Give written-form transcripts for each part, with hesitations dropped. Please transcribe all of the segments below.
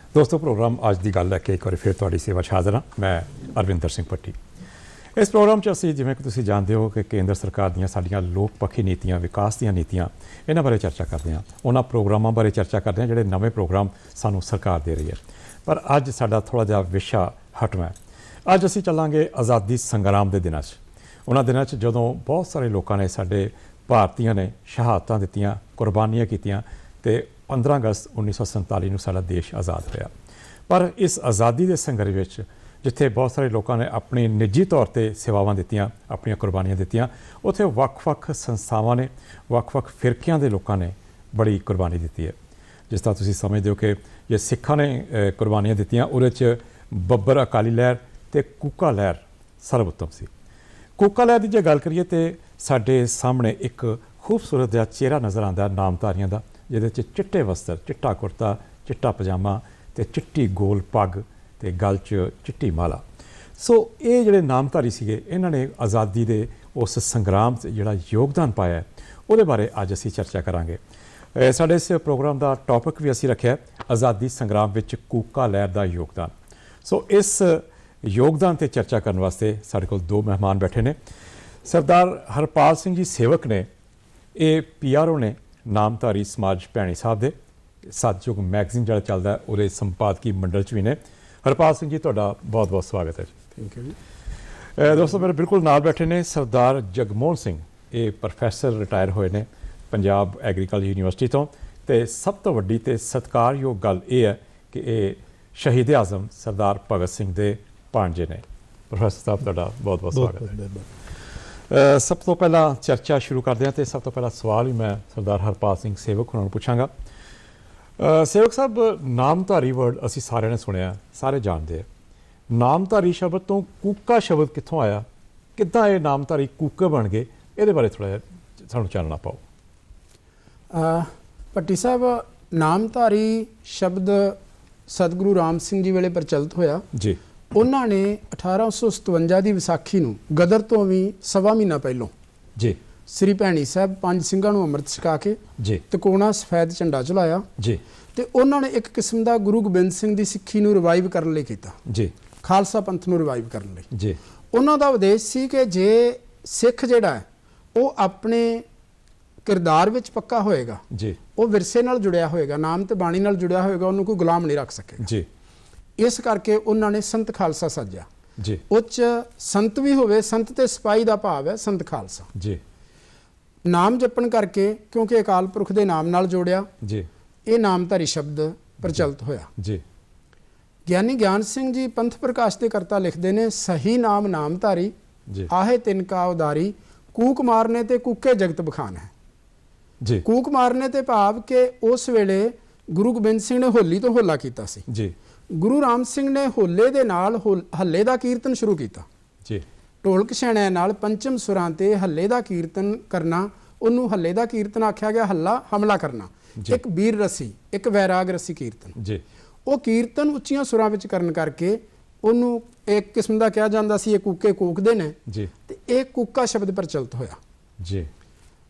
दोस्तों प्रोग्राम अज की गल लैके एक बार फिर तुहाडी सेवा 'च हाज़र हाँ। मैं अरविंदर सिंह भट्टी। इस प्रोग्राम 'च असीं जिवें कि तुसीं जाणदे हो कि केंद्र सरकार दीयां साडीआं लोक पक्षी नीतियां, विकास दीयां नीतियां, इन्हां बारे चर्चा करदे हां। उन्हां प्रोग्रामां बारे चर्चा करदे हां जिहड़े नवें प्रोग्राम सानूं सरकार दे रही है। पर अज साडा थोड़ा जिहा विशा हटवां है। अज असीं चलांगे आज़ादी संग्राम के दिनां 'च, उन्हां दिनां 'च जदों बहुत सारे लोगों ने साडे भारतीयां ने शहादतां दित्तियां, कुर्बानियां कीतियां ते 15 अगस्त 1947 नूं साडा देश आज़ाद होया। पर इस आज़ादी के संघर्ष विच जिथे बहुत सारे लोगों ने अपनी निजी तौर पर सेवावां दित्तियां, अपनी कुर्बानियां दित्तियां, उत्थे वक्-वक् संस्थावां ने, वक्-वक् फिरकियां के लोगों ने बड़ी कुर्बानी दित्ती है। जिस तरह तुसीं समझदे हो कि जे सिखां ने कुर्बानियां दित्तियां, उहदे च बब्बर अकाली लहर ते कूका लहर सर्वोत्तम सी। कूका लहर की जे गल करिए तो साडे सामने एक खूबसूरत जिहा चेहरा नज़र आंदा नामधारियां दा, जिहदे च चिट्टे वस्त्र, चिट्टा कुर्ता, चिट्टा पजामा ते चिट्टी गोल पग ते गल च चिट्टी माला। सो ये जिहड़े नामधारी सीगे, इन्हां ने आज़ादी दे उस संग्राम च जिहड़ा योगदान पाया है, उहदे बारे अज असीं चर्चा करांगे। साडे इस प्रोग्राम का टॉपिक भी असीं रखिआ आज़ादी संग्राम विच कूका लहर का योगदान। सो इस योगदान ते चर्चा करने वास्ते साडे कोल दो मेहमान बैठे ने। सरदार हरपाल सिंह जी सेवक ने, ये PRO ने, नामधारी समाज भैणी साहब दे, सतयुग मैगजीन जिहड़ा चलदा है उहदे संपादकी मंडल च भी ने। हरपाल सिंह जी तुहाडा बहुत बहुत स्वागत है। थैंक यू जी। दोस्तों मेरे बिल्कुल नाल बैठे ने सरदार जगमोहन सिंह, ये प्रोफैसर रिटायर होए ने पंजाब एग्रीकल्चर यूनिवर्सिटी तो। ते सब तो वड्डी ते सत्कारयोग गल ये है कि ये शहीद आज़म सरदार भगत सिंह दे भांजे ने। प्रोफैसर साहब तुहाडा बहुत बहुत स्वागत है। सब तो पहला चर्चा शुरू करते हैं तो सब तो पहला सवाल भी मैं सरदार हरपाल सिंह सेवक होना पूछांगा। सेवक साहब, नामधारी वर्ड असी सारे ने सुनिया, सारे जानते हैं। नामधारी शब्द तो कूका शब्द कित्थों आया, किद्दां ये नामधारी कूके बन गए, ये बारे थोड़ा सानूं चानना पाओ। भट्टी साहब, नामधारी शब्द सतगुरु राम सिंह जी वेले प्रचलित होया जी। उन्होंने 1857 की विसाखी नूं गदर तो भी सवा महीना पहलों जी श्री भैणी साहब पंज ਸਿੰਘਾਂ ਨੂੰ ਅੰਮ੍ਰਿਤ ਛਕਾ ਕੇ जी ਤਕੋਣਾ ਸਫੈਦ ਝੰਡਾ ਝੁਲਾਇਆ जी ਤੇ ਉਹਨਾਂ ਨੇ ਇੱਕ ਕਿਸਮ ਦਾ ਗੁਰੂ ਗੋਬਿੰਦ ਸਿੰਘ ਦੀ ਸਿੱਖੀ ਨੂੰ ਰਿਵਾਈਵ ਕਰਨ ਲਈ ਕੀਤਾ, जी ਖਾਲਸਾ ਪੰਥ ਨੂੰ ਰਿਵਾਈਵ ਕਰਨ ਲਈ। जी ਉਹਨਾਂ ਦਾ ਉਦੇਸ਼ ਸੀ ਕਿ ਜੇ ਸਿੱਖ ਜਿਹੜਾ ਹੈ ਉਹ ਆਪਣੇ ਕਿਰਦਾਰ ਵਿੱਚ ਪੱਕਾ ਹੋਏਗਾ, जी ਉਹ ਵਿਰਸੇ ਨਾਲ ਜੁੜਿਆ ਹੋਏਗਾ, ਨਾਮ ਤੇ ਬਾਣੀ ਨਾਲ ਜੁੜਿਆ ਹੋਏਗਾ, ਉਹਨੂੰ ਕੋਈ ਗੁਲਾਮ ਨਹੀਂ ਰੱਖ ਸਕੇਗਾ। जी ਇਸ ਕਰਕੇ ਉਹਨਾਂ ਨੇ ਸੰਤ ਖਾਲਸਾ ਸਾਜਿਆ। जी ਉੱਚ ਸੰਤ ਵੀ ਹੋਵੇ, ਸੰਤ ਤੇ ਸਿਪਾਹੀ ਦਾ ਭਾਵ ਹੈ ਸੰਤ ਖਾਲਸਾ। जी ਨਾਮ ਜਪਣ ਕਰਕੇ, ਕਿਉਂਕਿ ਅਕਾਲ ਪੁਰਖ ਦੇ ਨਾਮ ਨਾਲ ਜੋੜਿਆ, जी ਇਹ ਨਾਮਧਾਰੀ ਸ਼ਬਦ ਪ੍ਰਚਲਿਤ ਹੋਇਆ। जी ਗਿਆਨੀ ਗਿਆਨ ਸਿੰਘ ਜੀ ਪੰਥ ਪ੍ਰਕਾਸ਼ ਦੇ ਕਰਤਾ ਲਿਖਦੇ ਨੇ, ਸਹੀ ਨਾਮ ਨਾਮਧਾਰੀ जी ਆਹੇ ਤਿਨ ਕਾ ਉਦਾਰੀ, ਕੂਕ ਮਾਰਨੇ ਤੇ ਕੂਕੇ ਜਗਤ ਬਖਾਨ ਹੈ। जी ਕੂਕ ਮਾਰਨੇ ਤੇ ਭਾਵ ਕਿ ਉਸ ਵੇਲੇ ਗੁਰੂ ਗੋਬਿੰਦ ਸਿੰਘ ਨੇ ਹੋਲੀ ਤੋਂ ਹੋਲਾ ਕੀਤਾ ਸੀ। जी ਗੁਰੂ ਰਾਮ ਸਿੰਘ ਨੇ ਹੋਲੇ ਦੇ ਨਾਲ ਹੱਲੇ ਦਾ ਕੀਰਤਨ ਸ਼ੁਰੂ ਕੀਤਾ। जी ਢੋਲਕ ਛੈਣਿਆਂ ਨਾਲ ਪੰਚਮ ਸੁਰਾਂ ਤੇ ਹੱਲੇ ਦਾ ਕੀਰਤਨ ਕਰਨਾ, ਉਹਨੂੰ ਹੱਲੇ ਦਾ ਕੀਰਤਨ ਆਖਿਆ ਗਿਆ। ਹੱਲਾ ਹਮਲਾ ਕਰਨਾ, ਇੱਕ ਵੀਰ ਰਸੀ, ਇੱਕ ਵੈਰਾਗ ਰਸੀ ਕੀਰਤਨ। जी ਉਹ ਕੀਰਤਨ ਉੱਚੀਆਂ ਸੁਰਾਂ ਵਿੱਚ ਕਰਨ ਕਰਕੇ ਉਹਨੂੰ ਇੱਕ ਕਿਸਮ ਦਾ ਕਿਹਾ ਜਾਂਦਾ ਸੀ ਇਹ ਕੂਕੇ ਕੂਕਦੇ ਨੇ, जी ਤੇ ਇਹ ਕੂਕਾ ਸ਼ਬਦ ਪ੍ਰਚਲਿਤ ਹੋਇਆ। जी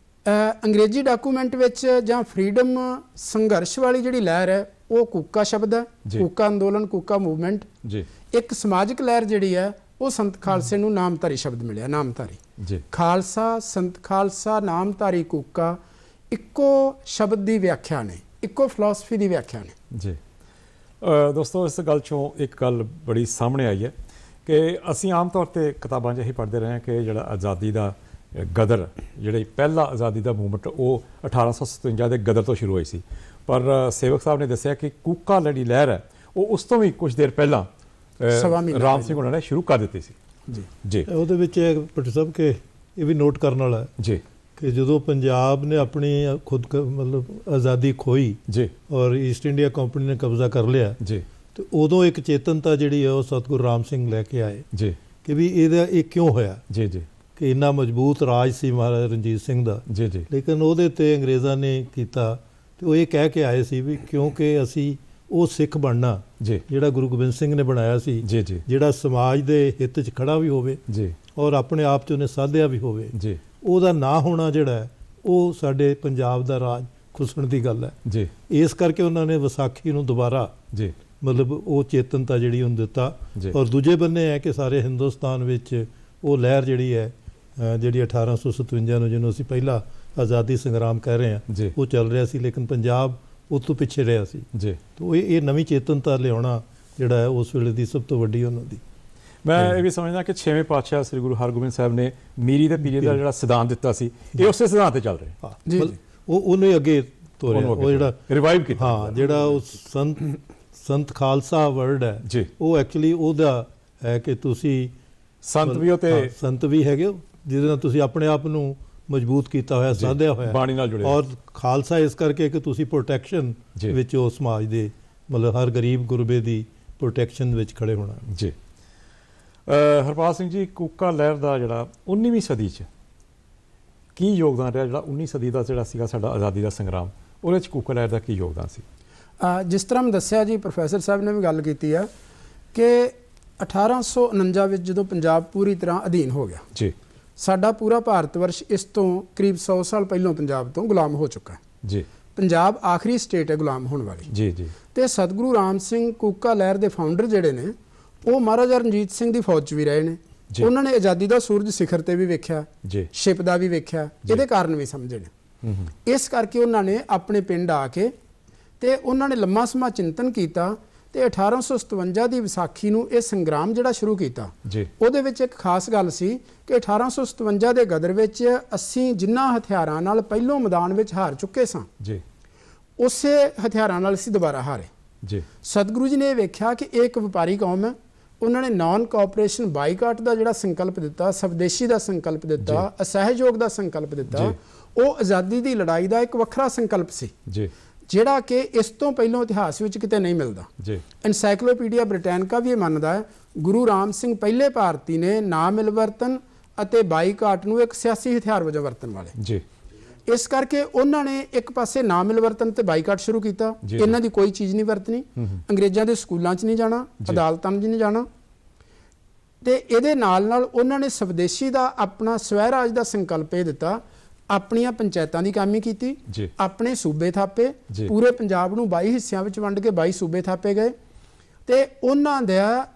ਅੰਗਰੇਜ਼ੀ ਡਾਕੂਮੈਂਟ ਵਿੱਚ ਜਾਂ ਫਰੀडम ਸੰਘਰਸ਼ ਵਾਲੀ ਜਿਹੜੀ ਲਹਿਰ ਹੈ ਉਹ ਕੂਕਾ ਸ਼ਬਦ ਹੈ, ਕੂਕਾ ਅੰਦੋਲਨ, ਕੂਕਾ ਮੂਵਮੈਂਟ। जी ਇੱਕ ਸਮਾਜਿਕ ਲਹਿਰ ਜਿਹੜੀ ਹੈ ਉਹ ਸੰਤ ਖਾਲਸੇ ਨੂੰ ਨਾਮਧਾਰੀ ਸ਼ਬਦ ਮਿਲਿਆ। ਨਾਮਧਾਰੀ जी ਖਾਲਸਾ, ਸੰਤ ਖਾਲਸਾ, ਨਾਮਧਾਰੀ ਕੂਕਾ ਇੱਕੋ ਸ਼ਬਦ ਦੀ ਵਿਆਖਿਆ ਨੇ, ਇੱਕੋ ਫਿਲਾਸਫੀ ਦੀ ਵਿਆਖਿਆ ਨੇ। जी दोस्तों इस गल चों एक गल बड़ी सामने आई है कि असी आम तौर पर किताबां 'ਚ ਇਹੀ पढ़ते रहे हैं कि ਜਿਹੜਾ आज़ादी का गदर, ਜਿਹੜੀ ਪਹਿਲਾ ਆਜ਼ਾਦੀ ਦਾ ਮੂਵਮੈਂਟ ਉਹ 1857 ਦੇ ਗਦਰ ਤੋਂ ਸ਼ੁਰੂ ਹੋਈ ਸੀ। ਪਰ ਸੇਵਕ ਸਾਹਿਬ ਨੇ ਦੱਸਿਆ ਕਿ ਕੂਕਾ ਜਿਹੜੀ ਲਹਿਰ ਹੈ ਉਹ ਉਸ ਤੋਂ ਵੀ ਕੁਝ ਦੇਰ ਪਹਿਲਾਂ ਰਾਮ ਸਿੰਘ ਉਹਨਾਂ ਨੇ ਸ਼ੁਰੂ ਕਰ ਦਿੱਤੀ ਸੀ। ਜੀ ਜੀ ਉਹਦੇ ਵਿੱਚ ਭੱਟੀ ਸਾਹਿਬ ਕਿ ਇਹ ਵੀ ਨੋਟ ਕਰਨ ਵਾਲਾ ਜੀ ਕਿ ਜਦੋਂ ਪੰਜਾਬ ਨੇ ਆਪਣੀ ਖੁਦ ਮਤਲਬ ਆਜ਼ਾਦੀ ਖੋਈ ਜੀ ਔਰ ਈਸਟ ਇੰਡੀਆ ਕੰਪਨੀ ਨੇ ਕਬਜ਼ਾ ਕਰ ਲਿਆ ਜੀ, ਤੇ ਉਦੋਂ ਇੱਕ ਚੇਤਨਤਾ ਜਿਹੜੀ ਹੈ ਉਹ ਸਤਿਗੁਰੂ ਰਾਮ ਸਿੰਘ ਲੈ ਕੇ ਆਏ ਜੀ ਕਿ ਵੀ ਇਹਦਾ ਇਹ ਕਿਉਂ ਹੋਇਆ, ਜੀ ਜੀ ਕਿ ਇੰਨਾ ਮਜ਼ਬੂਤ ਰਾਜ ਸੀ ਮਹਾਰਾਜਾ ਰਣਜੀਤ ਸਿੰਘ ਦਾ, ਜੀ ਜੀ, ਲੇਕਿਨ ਉਹਦੇ ਤੇ ਅੰਗਰੇਜ਼ਾਂ ਨੇ ਕੀਤਾ ਤੇ ਉਹ ਇਹ ਕਹਿ ਕੇ ਆਏ ਸੀ ਵੀ ਕਿਉਂਕਿ ਅਸੀਂ ਉਹ ਸਿੱਖ ਬਣਨਾ ਜੀ ਜਿਹੜਾ ਗੁਰੂ ਗੋਬਿੰਦ ਸਿੰਘ ਨੇ ਬਣਾਇਆ ਸੀ, ਜੀ ਜੀ, ਜਿਹੜਾ ਸਮਾਜ ਦੇ ਹਿੱਤ 'ਚ ਖੜਾ ਵੀ ਹੋਵੇ ਜੀ ਔਰ ਆਪਣੇ ਆਪ 'ਚ ਉਹਨੇ ਸਾਧਿਆ ਵੀ ਹੋਵੇ, ਜੀ, ਉਹਦਾ ਨਾ ਹੋਣਾ ਜਿਹੜਾ ਉਹ ਸਾਡੇ ਪੰਜਾਬ ਦਾ ਰਾਜ ਖੁੱਸਣ ਦੀ ਗੱਲ ਹੈ। ਜੀ ਇਸ ਕਰਕੇ ਉਹਨਾਂ ਨੇ ਵਿਸਾਖੀ ਨੂੰ ਦੁਬਾਰਾ ਜੀ ਮਤਲਬ ਉਹ ਚੇਤਨਤਾ ਜਿਹੜੀ ਉਹਨੂੰ ਦਿੱਤਾ। ਜੀ। ਔਰ ਦੂਜੇ ਬੰਨੇ ਹੈ ਕਿ ਸਾਰੇ ਹਿੰਦੁਸਤਾਨ ਵਿੱਚ ਉਹ ਲਹਿਰ ਜਿਹੜੀ ਹੈ ਜਿਹੜੀ 1857 ਨੂੰ ਜਿਹਨੂੰ ਅਸੀਂ ਪਹਿਲਾ ਆਜ਼ਾਦੀ ਸੰਗਰਾਮ ਕਹਿ ਰਹੇ ਹਾਂ ਜੀ। ਉਹ ਚੱਲ ਰਿਹਾ ਸੀ, ਲੇਕਿਨ ਪੰਜਾਬ ਉਹ ਤੋਂ ਪਿੱਛੇ ਰਿਹਾ ਸੀ। ਜੀ। ਤਾਂ ਇਹ ਨਵੀਂ ਚੇਤਨਤਾ ਲਿਆਉਣਾ ਜਿਹੜਾ ਹੈ ਉਸ ਵੇਲੇ ਦੀ ਸਭ ਤੋਂ ਵੱਡੀ ਉਹਨਾਂ ਦੀ। ਮੈਂ ਇਹ ਵੀ ਸਮਝਦਾ ਕਿ 6ਵੇਂ ਪਾਤਸ਼ਾਹ ਸ੍ਰੀ ਗੁਰੂ ਹਰਗੋਬਿੰਦ ਸਾਹਿਬ ਨੇ ਮੀਰੀ ਦੇ ਪੀਰੀਅਡ ਦਾ ਜਿਹੜਾ ਸਿਧਾਂਤ ਦਿੱਤਾ ਸੀ, ਇਹ ਉਸੇ ਸਿਧਾਂਤ ਤੇ ਚੱਲ ਰਿਹਾ। ਜੀ। ਉਹਨੂੰ ਅੱਗੇ ਤੋਰਿਆ, ਉਹ ਜਿਹੜਾ ਰਿਵਾਈਵ ਕੀਤਾ। ਹਾਂ, ਜਿਹੜਾ ਉਹ ਸੰਤ ਖਾਲਸਾ ਵਰਡ ਹੈ ਜੀ, ਉਹ ਐਕਚੁਅਲੀ ਉਹਦਾ ਹੈ ਕਿ ਤੁਸੀਂ ਸੰਤ ਵੀ ਹੋ ਤੇ ਸੰਤ ਵੀ ਹੈਗੇ ਹੋ, ਜਿਹਦੇ ਨਾਲ ਤੁਸੀਂ ਆਪਣੇ ਆਪ ਨੂੰ ਮਜ਼ਬੂਤ ਕੀਤਾ ਹੋਇਆ, ਸਾਧਿਆ ਹੋਇਆ ਬਾਣੀ ਨਾਲ ਜੁੜੇ। ਔਰ ਖਾਲਸਾ ਇਸ ਕਰਕੇ ਕਿ ਤੁਸੀਂ ਪ੍ਰੋਟੈਕਸ਼ਨ ਵਿੱਚ ਉਹ ਸਮਾਜ ਦੇ ਮਤਲਬ ਹਰ ਗਰੀਬ ਗੁਰਬੇ ਦੀ ਪ੍ਰੋਟੈਕਸ਼ਨ ਵਿੱਚ ਖੜੇ ਹੋਣਾ। ਜੀ। ਹਰਪਾਲ ਸਿੰਘ ਜੀ, ਕੂਕਾ ਲਹਿਰ ਦਾ ਜਿਹੜਾ 19ਵੀਂ ਸਦੀ 'ਚ ਕੀ ਯੋਗਦਾਨ ਰਿਹਾ? ਜਿਹੜਾ 19 ਸਦੀ ਦਾ ਜਿਹੜਾ ਸੀਗਾ ਸਾਡਾ ਆਜ਼ਾਦੀ ਦਾ ਸੰਗਰਾਮ, ਉਹਦੇ 'ਚ ਕੂਕਾ ਲਹਿਰ ਦਾ ਕੀ ਯੋਗਦਾਨ ਸੀ? ਜਿਸ ਤਰ੍ਹਾਂ ਮੈਂ ਦੱਸਿਆ ਜੀ, ਪ੍ਰੋਫੈਸਰ ਸਾਹਿਬ ਨੇ ਵੀ ਗੱਲ ਕੀਤੀ ਆ ਕਿ 1849 ਵਿੱਚ ਜਦੋਂ ਪੰਜਾਬ ਪੂਰੀ ਤਰ੍ਹਾਂ ਅਧੀਨ ਹੋ ਗਿਆ ਜੀ, ਸਾਡਾ ਪੂਰਾ ਭਾਰਤ ਵਰਸ਼ ਇਸ ਤੋਂ ਕਰੀਬ 100 ਸਾਲ ਪਹਿਲਾਂ ਪੰਜਾਬ ਤੋਂ ਗੁਲਾਮ ਹੋ ਚੁੱਕਾ ਹੈ। ਜੀ। ਪੰਜਾਬ ਆਖਰੀ ਸਟੇਟ ਹੈ ਗੁਲਾਮ ਹੋਣ ਵਾਲੀ। ਜੀ। ਜੀ। ਤੇ ਸਤਿਗੁਰੂ ਰਾਮ ਸਿੰਘ ਕੂਕਾ ਲਹਿਰ ਦੇ ਫਾਊਂਡਰ ਜਿਹੜੇ ਨੇ ਉਹ ਮਹਾਰਾਜਾ ਰਣਜੀਤ ਸਿੰਘ ਦੀ ਫੌਜ 'ਚ ਵੀ ਰਹੇ ਨੇ। ਉਹਨਾਂ ਨੇ ਆਜ਼ਾਦੀ ਦਾ ਸੂਰਜ ਸਿਖਰ ਤੇ ਵੀ ਵੇਖਿਆ, ਸ਼ਿਪ ਦਾ ਵੀ ਵੇਖਿਆ, ਇਹਦੇ ਕਾਰਨ ਵੀ ਸਮਝੇ ਨੇ। ਇਸ ਕਰਕੇ ਉਹਨਾਂ ਨੇ ਆਪਣੇ ਪਿੰਡ ਆ ਕੇ ਤੇ ਉਹਨਾਂ ਨੇ ਲੰਮਾ ਸਮਾਂ ਚਿੰਤਨ ਕੀਤਾ ਤੇ 1857 ਦੀ ਵਿਸਾਖੀ ਨੂੰ ਇਹ ਸੰਗਰਾਮ ਜਿਹੜਾ ਸ਼ੁਰੂ ਕੀਤਾ। ਉਹਦੇ ਵਿੱਚ ਇੱਕ ਖਾਸ ਗੱਲ ਸੀ ਕਿ 1857 ਦੇ ਗਦਰ ਵਿੱਚ ਅਸੀਂ ਜਿਨ੍ਹਾਂ ਹਥਿਆਰਾਂ ਨਾਲ ਪਹਿਲੋਂ ਮੈਦਾਨ ਵਿੱਚ ਹਾਰ ਚੁੱਕੇ ਸਾਂ, ਉਸੇ ਹਥਿਆਰਾਂ ਨਾਲ ਅਸੀਂ ਦੁਬਾਰਾ ਹਾਰੇ। ਸਤਿਗੁਰੂ ਜੀ ਨੇ ਇਹ ਵੇਖਿਆ ਕਿ ਇਹ ਇੱਕ ਵਪਾਰੀ ਕੌਮ ਹੈ। ਉਹਨਾਂ ਨੇ ਨਾਨ ਕੋਆਪਰੇਸ਼ਨ ਬਾਈਕਾਟ ਦਾ ਜਿਹੜਾ ਸੰਕਲਪ ਦਿੱਤਾ, ਸਵਦੇਸ਼ੀ ਦਾ ਸੰਕਲਪ ਦਿੱਤਾ, ਅਸਹਿਯੋਗ ਦਾ ਸੰਕਲਪ ਦਿੱਤਾ। ਉਹ ਆਜ਼ਾਦੀ ਦੀ ਲੜਾਈ ਦਾ ਇੱਕ ਵੱਖਰਾ ਸੰਕਲਪ ਸੀ ਜਿਹੜਾ ਕਿ ਇਸ ਤੋਂ ਪਹਿਲਾਂ ਇਤਿਹਾਸ ਵਿੱਚ ਕਿਤੇ ਨਹੀਂ ਮਿਲਦਾ। ਐਨਸਾਈਕਲੋਪੀਡੀਆ ਬ੍ਰਿਟੈਨਿਕਾ ਵੀ ਇਹ ਮੰਨਦਾ ਹੈ ਗੁਰੂ ਰਾਮ ਸਿੰਘ ਪਹਿਲੇ ਭਾਰਤੀ ਨੇ ਨਾ ਮਿਲਵਰਤਨ ਅਤੇ ਬਾਈਕਾਟ ਨੂੰ ਇੱਕ ਸਿਆਸੀ ਹਥਿਆਰ ਵਜੋਂ ਵਰਤਣ ਵਾਲੇ। ਇਸ ਕਰਕੇ ਉਹਨਾਂ ਨੇ ਇੱਕ ਪਾਸੇ ਨਾ ਮਿਲਵਰਤਨ ਤੇ ਬਾਈਕਾਟ ਸ਼ੁਰੂ ਕੀਤਾ। ਇਹਨਾਂ ਦੀ ਕੋਈ ਚੀਜ਼ ਨਹੀਂ ਵਰਤਣੀ, ਅੰਗਰੇਜ਼ਾਂ ਦੇ ਸਕੂਲਾਂ 'ਚ ਨਹੀਂ ਜਾਣਾ, ਅਦਾਲਤਾਂ 'ਚ ਨਹੀਂ ਜਾਣਾ। ਤੇ ਇਹਦੇ ਨਾਲ ਨਾਲ ਉਹਨਾਂ ਨੇ ਸਵਦੇਸ਼ੀ ਦਾ ਆਪਣਾ ਸਵੈਰਾਜ ਦਾ ਸੰਕਲਪ ਇਹ ਦਿੱਤਾ। ਆਪਣੀਆਂ ਪੰਚਾਇਤਾਂ ਦੀ ਕਾਮੀ ਕੀਤੀ, ਆਪਣੇ ਸੂਬੇ ਥਾਪੇ, ਪੂਰੇ ਪੰਜਾਬ ਨੂੰ 22 ਹਿੱਸਿਆਂ ਵਿੱਚ ਵੰਡ ਕੇ 22 ਸੂਬੇ ਥਾਪੇ ਗਏ। ਤੇ ਉਹਨਾਂ ਦਾ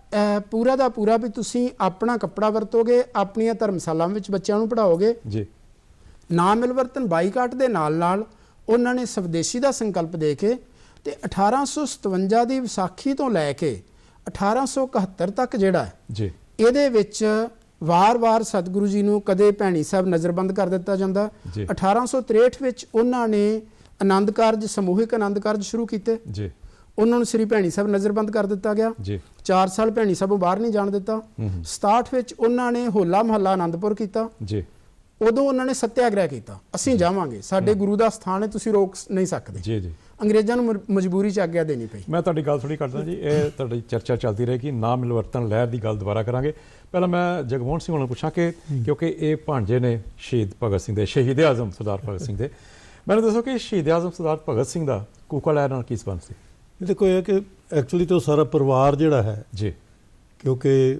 ਪੂਰਾ ਦਾ ਪੂਰਾ ਵੀ ਤੁਸੀਂ ਆਪਣਾ ਕੱਪੜਾ ਵਰਤੋਗੇ, ਆਪਣੀਆਂ ਧਰਮਸ਼ਾਲਾਵਾਂ ਵਿੱਚ ਬੱਚਿਆਂ ਨੂੰ ਪੜ੍ਹਾਓਗੇ। ਨਾ ਮਿਲਵਰਤਨ ਬਾਈਕਾਟ ਦੇ ਨਾਲ ਨਾਲ ਉਹਨਾਂ ਨੇ ਸਵਦੇਸ਼ੀ ਦਾ ਸੰਕਲਪ ਦੇ ਕੇ ਤੇ 1857 ਦੀ ਵਿਸਾਖੀ ਤੋਂ ਲੈ ਕੇ 1871 ਤੱਕ ਜਿਹੜਾ ਹੈ ਇਹਦੇ ਵਿੱਚ ਵਾਰ-ਵਾਰ ਸਤਿਗੁਰੂ ਜੀ ਨੂੰ ਕਦੇ ਭੈਣੀ ਸਾਹਿਬ ਨਜ਼ਰਬੰਦ ਕਰ ਦਿੱਤਾ ਜਾਂਦਾ। 1863 ਵਿੱਚ ਉਹਨਾਂ ਨੇ ਆਨੰਦ ਕਾਰਜ, ਸਮੂਹਿਕ ਆਨੰਦ ਕਾਰਜ ਸ਼ੁਰੂ ਕੀਤੇ। ਉਹਨਾਂ ਨੂੰ ਸ੍ਰੀ ਭੈਣੀ ਸਾਹਿਬ ਨਜ਼ਰਬੰਦ ਕਰ ਦਿੱਤਾ ਗਿਆ। 4 ਸਾਲ ਭੈਣੀ ਸਾਹਿਬੋਂ ਬਾਹਰ ਨਹੀਂ ਜਾਣ ਦਿੱਤਾ। 67 ਵਿੱਚ ਉਹਨਾਂ ਨੇ ਹੋਲਾ ਮਹੱਲਾ ਆਨੰਦਪੁਰ ਕੀਤਾ। ਉਦੋਂ ਉਹਨਾਂ ਨੇ ਸੱਤਿਆਗ੍ਰਹਿ ਕੀਤਾ, ਅਸੀਂ ਜਾਵਾਂਗੇ, ਸਾਡੇ ਗੁਰੂ ਦਾ ਸਥਾਨ ਹੈ, ਤੁਸੀਂ ਰੋਕ ਨਹੀਂ ਸਕਦੇ। ਅੰਗਰੇਜ਼ਾਂ ਨੂੰ ਮਜਬੂਰੀ 'ਚ ਆਗਿਆ ਦੇਣੀ ਪਈ। ਮੈਂ ਤੁਹਾਡੀ ਗੱਲ ਥੋੜ੍ਹੀ ਕਰਦਾ ਜੀ, ਇਹ ਤੁਹਾਡੀ ਚਰਚਾ ਚੱਲਦੀ ਰਹੇਗੀ। ਨਾ ਮਿਲਵਰਤਨ ਲਹਿਰ ਦੀ ਗੱਲ ਦੁਬਾਰਾ ਕਰਾਂਗੇ। ਪਹਿਲਾਂ ਮੈਂ ਜਗਮੋਹਨ ਸਿੰਘ ਨੂੰ ਪੁੱਛਾਂ ਕਿ ਕਿਉਂਕਿ ਇਹ ਭਾਂਜੇ ਨੇ ਸ਼ਹੀਦ ਭਗਤ ਸਿੰਘ ਦੇ, ਸ਼ਹੀਦ ਆਜ਼ਮ ਸਰਦਾਰ ਭਗਤ ਸਿੰਘ ਦੇ, ਮੈਨੂੰ ਦੱਸੋ ਕਿ ਸ਼ਹੀਦ ਆਜ਼ਮ ਸਰਦਾਰ ਭਗਤ ਸਿੰਘ ਦਾ ਕੂਕਾ ਲਹਿਰ ਨਾਲ ਕੀ ਸੰਬੰਧ ਸੀ? ਦੇਖੋ ਇਹ ਕਿ ਐਕਚੁਅਲੀ ਤਾਂ ਸਾਰਾ ਪਰਿਵਾਰ ਜਿਹੜਾ ਹੈ ਕਿਉਂਕਿ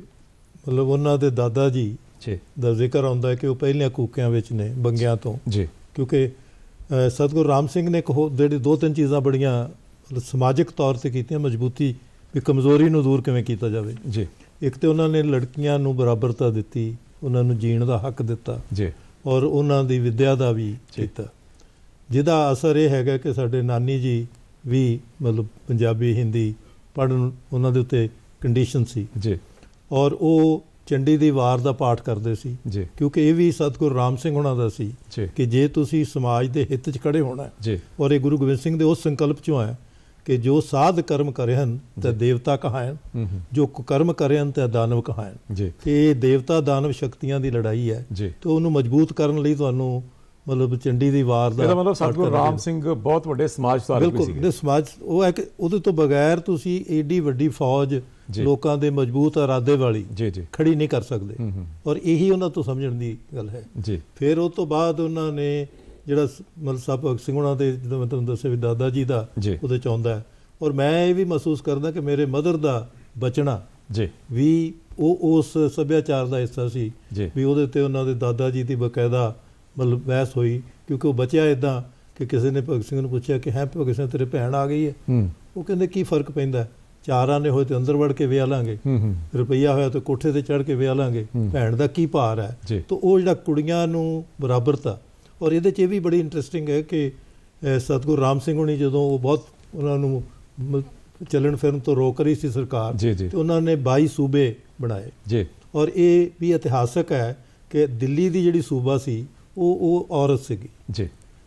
ਮਤਲਬ ਉਹਨਾਂ ਦੇ ਦਾਦਾ ਜੀ ਦਾ ਜ਼ਿਕਰ ਆਉਂਦਾ ਹੈ ਕਿ ਉਹ ਪਹਿਲਿਆਂ ਕੂਕਿਆਂ ਵਿੱਚ ਨੇ ਬੰਗਿਆਂ ਤੋਂ। ਕਿਉਂਕਿ ਸਤਿਗੁਰੂ ਰਾਮ ਸਿੰਘ ਨੇ ਜਿਹੜੀ 2-3 ਚੀਜ਼ਾਂ ਬੜੀਆਂ ਸਮਾਜਿਕ ਤੌਰ 'ਤੇ ਕੀਤੀਆਂ, ਮਜ਼ਬੂਤੀ ਵੀ ਕਮਜ਼ੋਰੀ ਨੂੰ ਦੂਰ ਕਿਵੇਂ ਕੀਤਾ ਜਾਵੇ। ਇੱਕ ਤਾਂ ਉਹਨਾਂ ਨੇ ਲੜਕੀਆਂ ਨੂੰ ਬਰਾਬਰਤਾ ਦਿੱਤੀ, ਉਹਨਾਂ ਨੂੰ ਜੀਣ ਦਾ ਹੱਕ ਦਿੱਤਾ ਔਰ ਉਹਨਾਂ ਦੀ ਵਿੱਦਿਆ ਦਾ ਵੀ ਕੀਤਾ, ਜਿਹਦਾ ਅਸਰ ਇਹ ਹੈਗਾ ਕਿ ਸਾਡੇ ਨਾਨੀ ਜੀ ਵੀ ਮਤਲਬ ਪੰਜਾਬੀ ਹਿੰਦੀ ਪੜ੍ਹਨ ਉਹਨਾਂ ਦੇ ਉੱਤੇ ਕੰਡੀਸ਼ਨ ਸੀ ਔਰ ਉਹ ਚੰਡੀ ਦੀ ਵਾਰ ਦਾ ਪਾਠ ਕਰਦੇ ਸੀ। ਕਿਉਂਕਿ ਇਹ ਵੀ ਸਤਿਗੁਰੂ ਰਾਮ ਸਿੰਘ ਹੋਣਾ ਦਾ ਸੀ ਕਿ ਜੇ ਤੁਸੀਂ ਸਮਾਜ ਦੇ ਹਿੱਤ 'ਚ ਖੜੇ ਹੋਣਾ ਔਰ ਇਹ ਗੁਰੂ ਗੋਬਿੰਦ ਸਿੰਘ ਦੇ ਉਸ ਸੰਕਲਪ 'ਚੋਂ ਆਇਆ ਕਿ ਜੋ ਸਾਧ ਕਰਮ ਕਰਿਹਨ ਤੇ ਦੇਵਤਾ ਕਹਾਇਨ, ਜੋ ਕੁਕਰਮ ਕਰਿਹਨ ਤੇ ਦਾਨਵ ਕਹਾਇਨ। ਕਿ ਇਹ ਦੇਵਤਾ ਦਾਨਵ ਸ਼ਕਤੀਆਂ ਦੀ ਲੜਾਈ ਹੈ ਤੇ ਉਹਨੂੰ ਮਜ਼ਬੂਤ ਕਰਨ ਲਈ ਤੁਹਾਨੂੰ ਮਤਲਬ ਚੰਡੀ ਦੀ ਵਾਰ ਦਾ ਇਹਦਾ ਮਤਲਬ ਸਤਿਗੁਰੂ ਰਾਮ ਸਿੰਘ ਬਹੁਤ ਵੱਡੇ ਸਮਾਜ ਸੁਧਾਰਕ ਸੀ। ਬਿਲਕੁਲ ਸਮਾਜ ਉਹ ਹੈ ਕਿ ਉਹਦੇ ਤੋਂ ਬਗੈਰ ਤੁਸੀਂ ਏਡੀ ਵੱਡੀ ਫੌਜ ਲੋਕਾਂ ਦੇ ਮਜ਼ਬੂਤ ਇਰਾਦੇ ਵਾਲੀ ਖੜੀ ਨਹੀਂ ਕਰ ਸਕਦੇ ਔਰ ਇਹੀ ਉਹਨਾਂ ਤੋਂ ਸਮਝਣ ਦੀ ਗੱਲ ਹੈ। ਫਿਰ ਉਹ ਤੋਂ ਬਾਅਦ ਉਹਨਾਂ ਨੇ ਜਿਹੜਾ ਮਤਲਬ ਸਾਹਿਬ ਭਗਤ ਸਿੰਘ ਉਹਨਾਂ ਦੇ, ਜਦੋਂ ਮੈਂ ਤੁਹਾਨੂੰ ਦੱਸਿਆ ਵੀ ਦਾਦਾ ਜੀ ਦਾ ਉਹਦੇ 'ਚ ਆਉਂਦਾ ਹੈ ਔਰ ਮੈਂ ਇਹ ਵੀ ਮਹਿਸੂਸ ਕਰਦਾ ਕਿ ਮੇਰੇ ਮਦਰ ਦਾ ਬਚਣਾ ਵੀ ਉਹ ਉਸ ਸੱਭਿਆਚਾਰ ਦਾ ਹਿੱਸਾ ਸੀ ਵੀ ਉਹਦੇ 'ਤੇ ਉਹਨਾਂ ਦੇ ਦਾਦਾ ਜੀ ਦੀ ਬਕਾਇਦਾ ਮਤਲਬ ਬਹਿਸ ਹੋਈ ਕਿਉਂਕਿ ਉਹ ਬਚਿਆ ਇੱਦਾਂ ਕਿ ਕਿਸੇ ਨੇ ਭਗਤ ਸਿੰਘ ਨੂੰ ਪੁੱਛਿਆ ਕਿ ਹੈ ਭਗਤ ਸਿੰਘ ਤੇਰੇ ਭੈਣ ਆ ਗਈ ਹੈ? ਉਹ ਕਹਿੰਦੇ ਕੀ ਫਰਕ ਪੈਂਦਾ, ਚਾਰ ਆਨੇ ਹੋਏ ਤੇ ਅੰਦਰ ਵੜ ਕੇ ਵਿਆਹ ਲਾਂਗੇ, ਰੁਪਈਆ ਹੋਇਆ ਤੇ ਕੋਠੇ ਤੇ ਚੜ੍ਹ ਕੇ ਵਿਆਹ ਲਾਂਗੇ, ਭੈਣ ਦਾ ਕੀ ਭਾਰ ਹੈ। ਤਾਂ ਉਹ ਜਿਹੜਾ ਕੁੜੀਆਂ ਨੂੰ ਬਰਾਬਰਤਾ, ਔਰ ਇਹਦੇ 'ਚ ਇਹ ਵੀ ਬੜੀ ਇੰਟਰਸਟਿੰਗ ਹੈ ਕਿ ਸਤਿਗੁਰੂ ਰਾਮ ਸਿੰਘ ਹੁਣੀ ਜਦੋਂ ਉਹ ਬਹੁਤ ਉਹਨਾਂ ਨੂੰ ਚੱਲਣ ਫਿਰਨ ਤੋਂ ਰੋਕ ਰਹੀ ਸੀ ਸਰਕਾਰ, ਤੇ ਉਹਨਾਂ ਨੇ 22 ਸੂਬੇ ਬਣਾਏ। ਔਰ ਇਹ ਵੀ ਇਤਿਹਾਸਕ ਹੈ ਕਿ ਦਿੱਲੀ ਦੀ ਜਿਹੜੀ ਸੂਬਾ ਸੀ ਉਹ ਔਰਤ ਸੀਗੀ।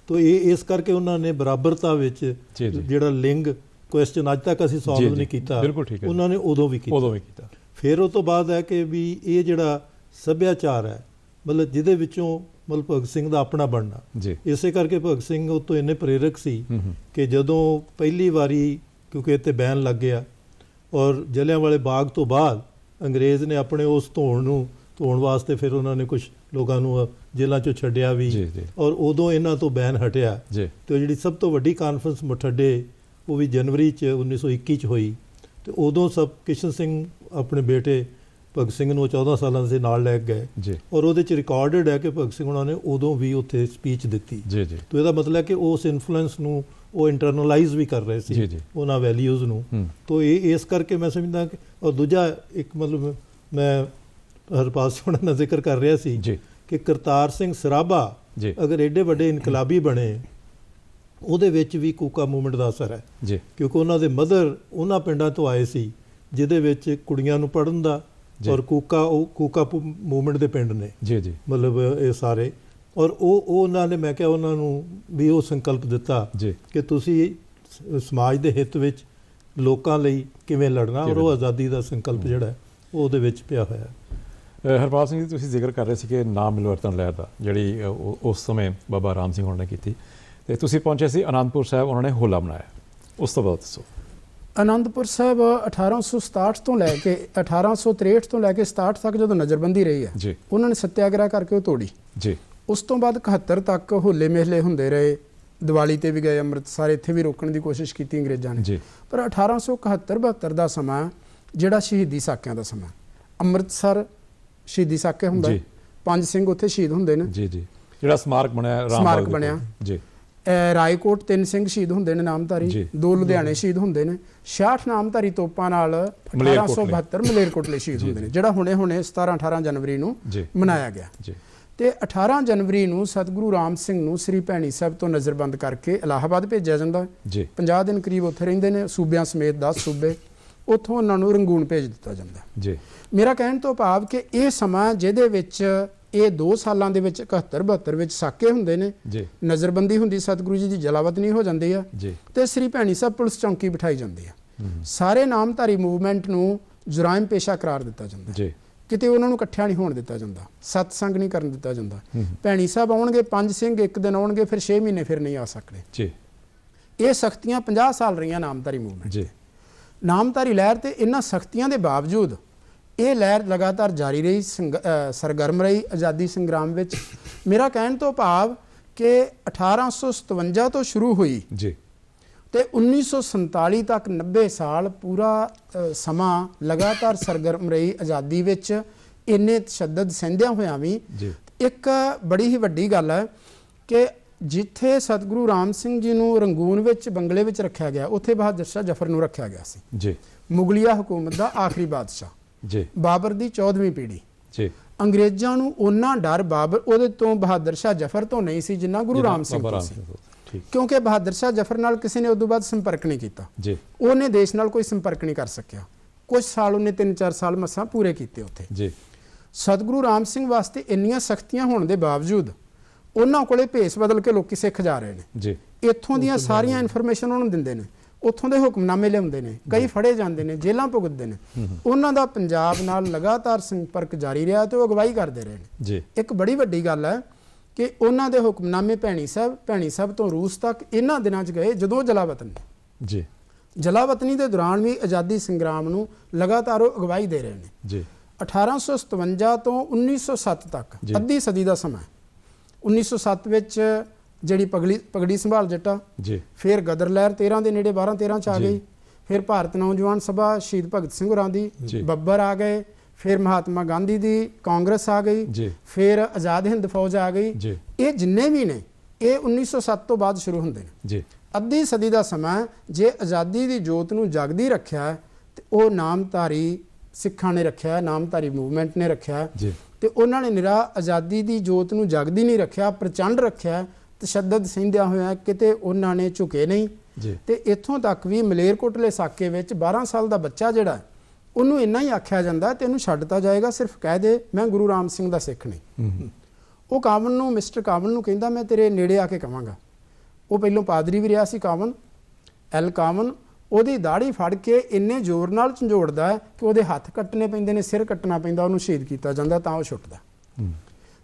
ਤਾਂ ਇਹ ਇਸ ਕਰਕੇ ਉਹਨਾਂ ਨੇ ਬਰਾਬਰਤਾ ਵਿੱਚ ਜਿਹੜਾ ਲਿੰਗ ਕੁਐਸਚਨ ਅੱਜ ਤੱਕ ਅਸੀਂ ਸੋਲਵ ਨਹੀਂ ਕੀਤਾ, ਉਹਨਾਂ ਨੇ ਉਦੋਂ ਵੀ ਕੀਤਾ। ਫਿਰ ਉਹ ਤੋਂ ਬਾਅਦ ਹੈ ਕਿ ਵੀ ਇਹ ਜਿਹੜਾ ਸੱਭਿਆਚਾਰ ਹੈ, ਮਤਲਬ ਜਿਹਦੇ ਵਿੱਚੋਂ ਮਤਲਬ ਭਗਤ ਸਿੰਘ ਦਾ ਆਪਣਾ ਬਣਨਾ, ਇਸੇ ਕਰਕੇ ਭਗਤ ਸਿੰਘ ਉਹ ਤੋਂ ਇੰਨੇ ਪ੍ਰੇਰਕ ਸੀ ਕਿ ਜਦੋਂ ਪਹਿਲੀ ਵਾਰੀ, ਕਿਉਂਕਿ ਇੱਥੇ ਬੈਨ ਲੱਗ ਗਿਆ ਔਰ ਜਲਿਆਂਵਾਲੇ ਬਾਗ ਤੋਂ ਬਾਅਦ ਅੰਗਰੇਜ਼ ਨੇ ਆਪਣੇ ਉਸ ਧੋਣ ਵਾਸਤੇ ਫਿਰ ਉਹਨਾਂ ਨੇ ਕੁਝ ਲੋਕਾਂ ਨੂੰ ਜੇਲ੍ਹਾਂ 'ਚੋਂ ਛੱਡਿਆ ਵੀ, ਔਰ ਉਦੋਂ ਇਹਨਾਂ ਤੋਂ ਬੈਨ ਹਟਿਆ। ਤੇ ਜਿਹੜੀ ਸਭ ਤੋਂ ਵੱਡੀ ਕਾਨਫਰੰਸ ਮੁਠੱਡੇ ਉਹ ਵੀ ਜਨਵਰੀ 'ਚ 1921 'ਚ ਹੋਈ। ਤੇ ਉਦੋਂ ਸਭ ਕਿਸ਼ਨ ਸਿੰਘ ਆਪਣੇ ਬੇਟੇ ਭਗਤ ਸਿੰਘ ਨੂੰ 14 ਸਾਲਾਂ ਦੇ ਨਾਲ ਲੈ ਗਏ, ਔਰ ਉਹਦੇ 'ਚ ਰਿਕਾਰਡਡ ਹੈ ਕਿ ਭਗਤ ਸਿੰਘ ਉਹਨਾਂ ਨੇ ਉਦੋਂ ਵੀ ਉੱਥੇ ਸਪੀਚ ਦਿੱਤੀ। ਤਾਂ ਇਹਦਾ ਮਤਲਬ ਹੈ ਕਿ ਉਸ ਇਨਫਲੂਐਂਸ ਨੂੰ ਉਹ ਇੰਟਰਨਲਾਈਜ਼ ਵੀ ਕਰ ਰਹੇ ਸੀ, ਉਹਨਾਂ ਵੈਲਿਊਜ਼ ਨੂੰ। ਤਾਂ ਇਹ ਇਸ ਕਰਕੇ ਮੈਂ ਸਮਝਦਾ ਕਿ, ਔਰ ਦੂਜਾ ਇੱਕ ਮਤਲਬ ਮੈਂ ਹਰਪਾਲ ਸਿੰਘ ਦਾ ਜ਼ਿਕਰ ਕਰ ਰਿਹਾ ਸੀ ਕਿ ਕਰਤਾਰ ਸਿੰਘ ਸਰਾਭਾ ਅਗਰ ਐਡੇ ਵੱਡੇ ਇਨਕਲਾਬੀ ਬਣੇ, ਉਹਦੇ ਵਿੱਚ ਵੀ ਕੂਕਾ ਮੂਵਮੈਂਟ ਦਾ ਅਸਰ ਹੈ, ਕਿਉਂਕਿ ਉਹਨਾਂ ਦੇ ਮਦਰ ਉਹਨਾਂ ਪਿੰਡਾਂ ਤੋਂ ਆਏ ਸੀ ਜਿਹਦੇ ਵਿੱਚ ਕੁੜੀਆਂ ਨੂੰ ਪੜ੍ਹਨ ਦਾ, ਔਰ ਕੂਕਾ ਮੂਵਮੈਂਟ ਦੇ ਪਿੰਡ ਨੇ ਮਤਲਬ ਇਹ ਸਾਰੇ। ਔਰ ਉਹ ਉਹਨਾਂ ਨੇ, ਮੈਂ ਕਿਹਾ ਉਹਨਾਂ ਨੂੰ ਵੀ ਉਹ ਸੰਕਲਪ ਦਿੱਤਾ ਕਿ ਤੁਸੀਂ ਸਮਾਜ ਦੇ ਹਿੱਤ ਵਿੱਚ ਲੋਕਾਂ ਲਈ ਕਿਵੇਂ ਲੜਨਾ, ਔਰ ਉਹ ਆਜ਼ਾਦੀ ਦਾ ਸੰਕਲਪ ਜਿਹੜਾ ਉਹ ਉਹਦੇ ਵਿੱਚ ਪਿਆ ਹੋਇਆ। ਹਰਪਾਲ ਸਿੰਘ ਜੀ, ਤੁਸੀਂ ਜ਼ਿਕਰ ਕਰ ਰਹੇ ਸੀ ਕਿ ਨਾਮ ਮਿਲਵਰਤਨ ਲਹਿਰ ਦਾ, ਜਿਹੜੀ ਉਸ ਸਮੇਂ ਬਾਬਾ ਰਾਮ ਸਿੰਘ ਹੋਰਾਂ ਨੇ ਕੀਤੀ, ਤੇ ਤੁਸੀਂ ਪਹੁੰਚੇ ਸੀ ਅਨੰਦਪੁਰ ਸਾਹਿਬ, ਉਹਨਾਂ ਨੇ ਹੋਲਾ ਮਨਾਇਆ, ਉਸ ਤੋਂ ਬਾਅਦ ਦੱਸੋ। ਅਨੰਦਪੁਰ ਸਾਹਿਬ 1867 ਤੋਂ ਲੈ ਕੇ 1863 ਤੋਂ ਲੈ ਕੇ 67 ਤੱਕ ਜਦੋਂ ਨਜ਼ਰਬੰਦੀ ਰਹੀ ਹੈ, ਉਹਨਾਂ ਨੇ ਸੱਤਿਆਗ੍ਰਹਿ ਕਰਕੇ ਉਹ ਤੋੜੀ। ਉਸ ਤੋਂ ਬਾਅਦ 71 ਤੱਕ ਹੋਲੇ ਮਹੱਲੇ ਹੁੰਦੇ ਰਹੇ, ਦੀਵਾਲੀ ਤੇ ਵੀ ਗਏ ਅੰਮ੍ਰਿਤਸਰ, ਇੱਥੇ ਵੀ ਰੋਕਣ ਦੀ ਕੋਸ਼ਿਸ਼ ਕੀਤੀ ਅੰਗਰੇਜ਼ਾਂ ਨੇ। ਪਰ 1871-72 ਦਾ ਸਮਾਂ ਜਿਹੜਾ ਸ਼ਹੀਦੀ ਸਾਕਿਆਂ ਦਾ ਸਮਾਂ, ਅੰਮ੍ਰਿਤਸਰ ਸ਼ਹੀਦੀ ਸਾਕੇ ਹੁੰਦਾ, 5 ਸਿੰਘ ਉੱਥੇ ਸ਼ਹੀਦ ਹੁੰਦੇ ਨੇ, ਜਿਹੜਾ ਸਮਾਰਕ ਬਣਿਆ। ਰਾਏਕੋਟ 3 ਸਿੰਘ ਸ਼ਹੀਦ ਹੁੰਦੇ ਨੇ ਨਾਮਧਾਰੀ, 2 ਲੁਧਿਆਣੇ ਸ਼ਹੀਦ ਹੁੰਦੇ ਨੇ, 66 ਨਾਮਧਾਰੀ ਤੋਪਾਂ ਨਾਲ 1872 ਮਲੇਰਕੋਟਲੇ ਸ਼ਹੀਦ ਹੁੰਦੇ ਨੇ, ਜਿਹੜਾ ਹੁਣੇ 17-18 ਜਨਵਰੀ ਨੂੰ ਮਨਾਇਆ ਗਿਆ। ਤੇ 18 ਜਨਵਰੀ ਨੂੰ ਸਤਿਗੁਰੂ ਰਾਮ ਸਿੰਘ ਨੂੰ ਸ੍ਰੀ ਭੈਣੀ ਸਾਹਿਬ ਤੋਂ ਨਜ਼ਰਬੰਦ ਕਰਕੇ ਇਲਾਹਾਬਾਦ ਭੇਜਿਆ ਜਾਂਦਾ। 50 ਦਿਨ ਕਰੀਬ ਉੱਥੇ ਰਹਿੰਦੇ ਨੇ, ਸੂਬਿਆਂ ਸਮੇਤ 10 ਸੂਬੇ, ਉੱਥੋਂ ਉਹਨਾਂ ਨੂੰ ਰੰਗੂਨ ਭੇਜ ਦਿੱਤਾ ਜਾਂਦਾ। ਮੇਰਾ ਕਹਿਣ ਤੋਂ ਭਾਵ ਕਿ ਇਹ ਸਮਾਂ ਜਿਹਦੇ ਵਿੱਚ ਇਹ 2 ਸਾਲਾਂ ਦੇ ਵਿੱਚ 71-72 ਵਿੱਚ ਸਾਕੇ ਹੁੰਦੇ ਨੇ, ਨਜ਼ਰਬੰਦੀ ਹੁੰਦੀ, ਸਤਿਗੁਰੂ ਜੀ ਦੀ ਜਲਾਵਤਨੀ ਹੋ ਜਾਂਦੀ ਆ, ਤੇ ਸ੍ਰੀ ਭੈਣੀ ਸਾਹਿਬ ਪੁਲਿਸ ਚੌਂਕੀ ਬਿਠਾਈ ਜਾਂਦੀ ਆ। ਸਾਰੇ ਨਾਮਧਾਰੀ ਮੂਵਮੈਂਟ ਨੂੰ ਜੁਰਾਇਮ ਪੇਸ਼ਾ ਕਰਾਰ ਦਿੱਤਾ ਜਾਂਦਾ, ਕਿਤੇ ਉਹਨਾਂ ਨੂੰ ਇਕੱਠਿਆਂ ਨਹੀਂ ਹੋਣ ਦਿੱਤਾ ਜਾਂਦਾ, ਸਤਸੰਗ ਨਹੀਂ ਕਰਨ ਦਿੱਤਾ ਜਾਂਦਾ। ਭੈਣੀ ਸਾਹਿਬ ਆਉਣਗੇ, 5 ਸਿੰਘ ਇੱਕ ਦਿਨ ਆਉਣਗੇ, ਫਿਰ 6 ਮਹੀਨੇ ਫਿਰ ਨਹੀਂ ਆ ਸਕਦੇ। ਇਹ ਸਖਤੀਆਂ 50 ਸਾਲ ਰਹੀਆਂ ਨਾਮਧਾਰੀ ਮੂਵਮੈਂਟ, ਨਾਮਧਾਰੀ ਲਹਿਰ। ਤੇ ਇਹਨਾਂ ਸਖਤੀਆਂ ਦੇ ਬਾਵਜੂਦ ਇਹ ਲਹਿਰ ਲਗਾਤਾਰ ਜਾਰੀ ਰਹੀ, ਸਰਗਰਮ ਰਹੀ ਆਜ਼ਾਦੀ ਸੰਗਰਾਮ ਵਿੱਚ। ਮੇਰਾ ਕਹਿਣ ਤੋਂ ਭਾਵ ਕਿ 1857 ਤੋਂ ਸ਼ੁਰੂ ਹੋਈ ਤੇ 1947 ਤੱਕ 90 ਸਾਲ ਪੂਰਾ ਸਮਾਂ ਲਗਾਤਾਰ ਸਰਗਰਮ ਰਹੀ ਆਜ਼ਾਦੀ ਵਿੱਚ, ਇੰਨੇ ਤਸ਼ੱਦਦ ਸਹਿੰਦਿਆਂ ਹੋਇਆਂ ਵੀ। ਇੱਕ ਬੜੀ ਹੀ ਵੱਡੀ ਗੱਲ ਹੈ ਕਿ ਜਿੱਥੇ ਸਤਿਗੁਰੂ ਰਾਮ ਸਿੰਘ ਜੀ ਨੂੰ ਰੰਗੂਨ ਵਿੱਚ ਬੰਗਲੇ ਵਿੱਚ ਰੱਖਿਆ ਗਿਆ, ਉੱਥੇ ਬਹਾਦਰ ਸ਼ਾਹ ਜ਼ਫਰ ਨੂੰ ਰੱਖਿਆ ਗਿਆ ਸੀ, ਮੁਗਲਿਆ ਹਕੂਮਤ ਦਾ ਆਖਰੀ ਬਾਦਸ਼ਾਹ, ਬਾਬਰ ਦੀ 14ਵੀਂ ਪੀੜ੍ਹੀ। ਅੰਗਰੇਜ਼ਾਂ ਨੂੰ ਉਹਨਾਂ ਡਰ ਬਾਬਰ ਉਹਦੇ ਤੋਂ ਬਹਾਦਰ ਸ਼ਾਹ ਜ਼ਫਰ ਤੋਂ ਨਹੀਂ ਸੀ ਜਿੰਨਾ ਗੁਰੂ ਰਾਮ ਸਿੰਘ ਤੋਂ ਸੀ, ਕਿਉਂਕਿ ਬਹਾਦਰ ਸ਼ਾਹ ਜ਼ਫਰ ਨਾਲ ਕਿਸੇ ਨੇ ਉਦੋਂ ਬਾਅਦ ਸੰਪਰਕ ਨਹੀਂ ਕੀਤਾ, ਉਹਨੇ ਦੇਸ਼ ਨਾਲ ਕੋਈ ਸੰਪਰਕ ਨਹੀਂ ਕਰ ਸਕਿਆ। ਕੁਝ ਸਾਲ ਉਹਨੇ 3-4 ਸਾਲ ਮਸਾਂ ਪੂਰੇ ਕੀਤੇ ਉੱਥੇ। ਸਤਿਗੁਰੂ ਰਾਮ ਸਿੰਘ ਵਾਸਤੇ ਇੰਨੀਆਂ ਸਖਤੀਆਂ ਹੋਣ ਦੇ ਬਾਵਜੂਦ ਉਹਨਾਂ ਕੋਲੇ ਭੇਸ ਬਦਲ ਕੇ ਲੋਕੀ ਸਿੱਖ ਜਾ ਰਹੇ ਨੇ, ਇੱਥੋਂ ਦੀਆਂ ਸਾਰੀਆਂ ਇਨਫੋਰਮੇਸ਼ਨ ਉਹਨਾਂ ਨੂੰ ਦਿੰਦੇ ਨੇ, ਉੱਥੋਂ ਦੇ ਹੁਕਮਨਾਮੇ ਲਿਆਉਂਦੇ ਨੇ, ਕਈ ਫੜੇ ਜਾਂਦੇ ਨੇ, ਜੇਲ੍ਹਾਂ ਭੁਗਤਦੇ ਨੇ। ਉਹਨਾਂ ਦਾ ਪੰਜਾਬ ਨਾਲ ਲਗਾਤਾਰ ਸੰਪਰਕ ਜਾਰੀ ਰਿਹਾ ਤੇ ਉਹ ਅਗਵਾਈ ਕਰਦੇ ਰਹੇ ਨੇ। ਇੱਕ ਬੜੀ ਵੱਡੀ ਗੱਲ ਹੈ ਕਿ ਉਹਨਾਂ ਦੇ ਹੁਕਮਨਾਮੇ ਭੈਣੀ ਸਾਹਿਬ ਤੋਂ ਰੂਸ ਤੱਕ ਇਹਨਾਂ ਦਿਨਾਂ 'ਚ ਗਏ ਜਦੋਂ ਜਲਾਵਤਨੀ ਦੇ ਦੌਰਾਨ ਵੀ ਆਜ਼ਾਦੀ ਸੰਗਰਾਮ ਨੂੰ ਲਗਾਤਾਰ ਉਹ ਅਗਵਾਈ ਦੇ ਰਹੇ ਨੇ। 1857 ਤੋਂ 1907 ਤੱਕ ਅੱਧੀ ਸਦੀ ਦਾ ਸਮਾਂ। 1907 ਵਿੱਚ ਜਿਹੜੀ ਪਗੜੀ ਸੰਭਾਲ ਜੱਟਾ, ਫਿਰ ਗਦਰ ਲਹਿਰ 13 ਦੇ ਨੇੜੇ 12-13 ਚ ਆ ਗਈ, ਫਿਰ ਭਾਰਤ ਨੌਜਵਾਨ ਸਭਾ ਸ਼ਹੀਦ ਭਗਤ ਸਿੰਘ ਹੋਰਾਂ ਦੀ, ਬੱਬਰ ਆ ਗਏ, ਫਿਰ ਮਹਾਤਮਾ ਗਾਂਧੀ ਦੀ ਕਾਂਗਰਸ ਆ ਗਈ, ਫਿਰ ਆਜ਼ਾਦ ਹਿੰਦ ਫੌਜ ਆ ਗਈ। ਇਹ ਜਿੰਨੇ ਵੀ ਨੇ ਇਹ 1907 ਤੋਂ ਬਾਅਦ ਸ਼ੁਰੂ ਹੁੰਦੇ ਨੇ। ਅੱਧੀ ਸਦੀ ਦਾ ਸਮਾਂ ਜੇ ਆਜ਼ਾਦੀ ਦੀ ਜੋਤ ਨੂੰ ਜਗਦੀ ਰੱਖਿਆ ਤੇ ਉਹ ਨਾਮਧਾਰੀ ਸਿੱਖਾਂ ਨੇ ਰੱਖਿਆ, ਨਾਮਧਾਰੀ ਮੂਵਮੈਂਟ ਨੇ ਰੱਖਿਆ ਤੇ ਉਹਨਾਂ ਨੇ ਨਿਰਾ ਆਜ਼ਾਦੀ ਦੀ ਜੋਤ ਨੂੰ ਜਗਦੀ ਨਹੀਂ ਰੱਖਿਆ, ਪ੍ਰਚੰਡ ਰੱਖਿਆ, ਤਸ਼ੱਦਦ ਸਹਿੰਦਿਆਂ ਹੋਇਆ, ਕਿਤੇ ਉਹਨਾਂ ਨੇ ਝੁਕੇ ਨਹੀਂ। ਤੇ ਇੱਥੋਂ ਤੱਕ ਵੀ ਮਲੇਰਕੋਟਲੇ ਸਾਕੇ ਵਿੱਚ 12 ਸਾਲ ਦਾ ਬੱਚਾ ਜਿਹੜਾ ਉਹਨੂੰ ਇੰਨਾ ਹੀ ਆਖਿਆ ਜਾਂਦਾ ਤੈਨੂੰ ਛੱਡਤਾ ਜਾਏਗਾ, ਸਿਰਫ ਕਹਿ ਦੇ ਮੈਂ ਗੁਰੂ ਰਾਮ ਸਿੰਘ ਦਾ ਸਿੱਖ ਨਹੀਂ। ਉਹ ਕਾਵਨ ਨੂੰ, ਮਿਸਟਰ ਕਾਵਨ ਨੂੰ ਕਹਿੰਦਾ ਮੈਂ ਤੇਰੇ ਨੇੜੇ ਆ ਕੇ ਕਵਾਂਗਾ। ਉਹ ਪਹਿਲੋਂ ਪਾਦਰੀ ਵੀ ਰਿਹਾ ਸੀ ਕਾਵਨ, ਐਲ ਕਾਵਨ। ਉਹਦੀ ਦਾੜੀ ਫੜ ਕੇ ਇੰਨੇ ਜ਼ੋਰ ਨਾਲ ਝੰਜੋੜਦਾ ਹੈ ਕਿ ਉਹਦੇ ਹੱਥ ਕੱਟਣੇ ਪੈਂਦੇ ਨੇ, ਸਿਰ ਕੱਟਣਾ ਪੈਂਦਾ, ਉਹਨੂੰ ਸ਼ਹੀਦ ਕੀਤਾ ਜਾਂਦਾ ਤਾਂ ਉਹ ਛੁੱਟਦਾ।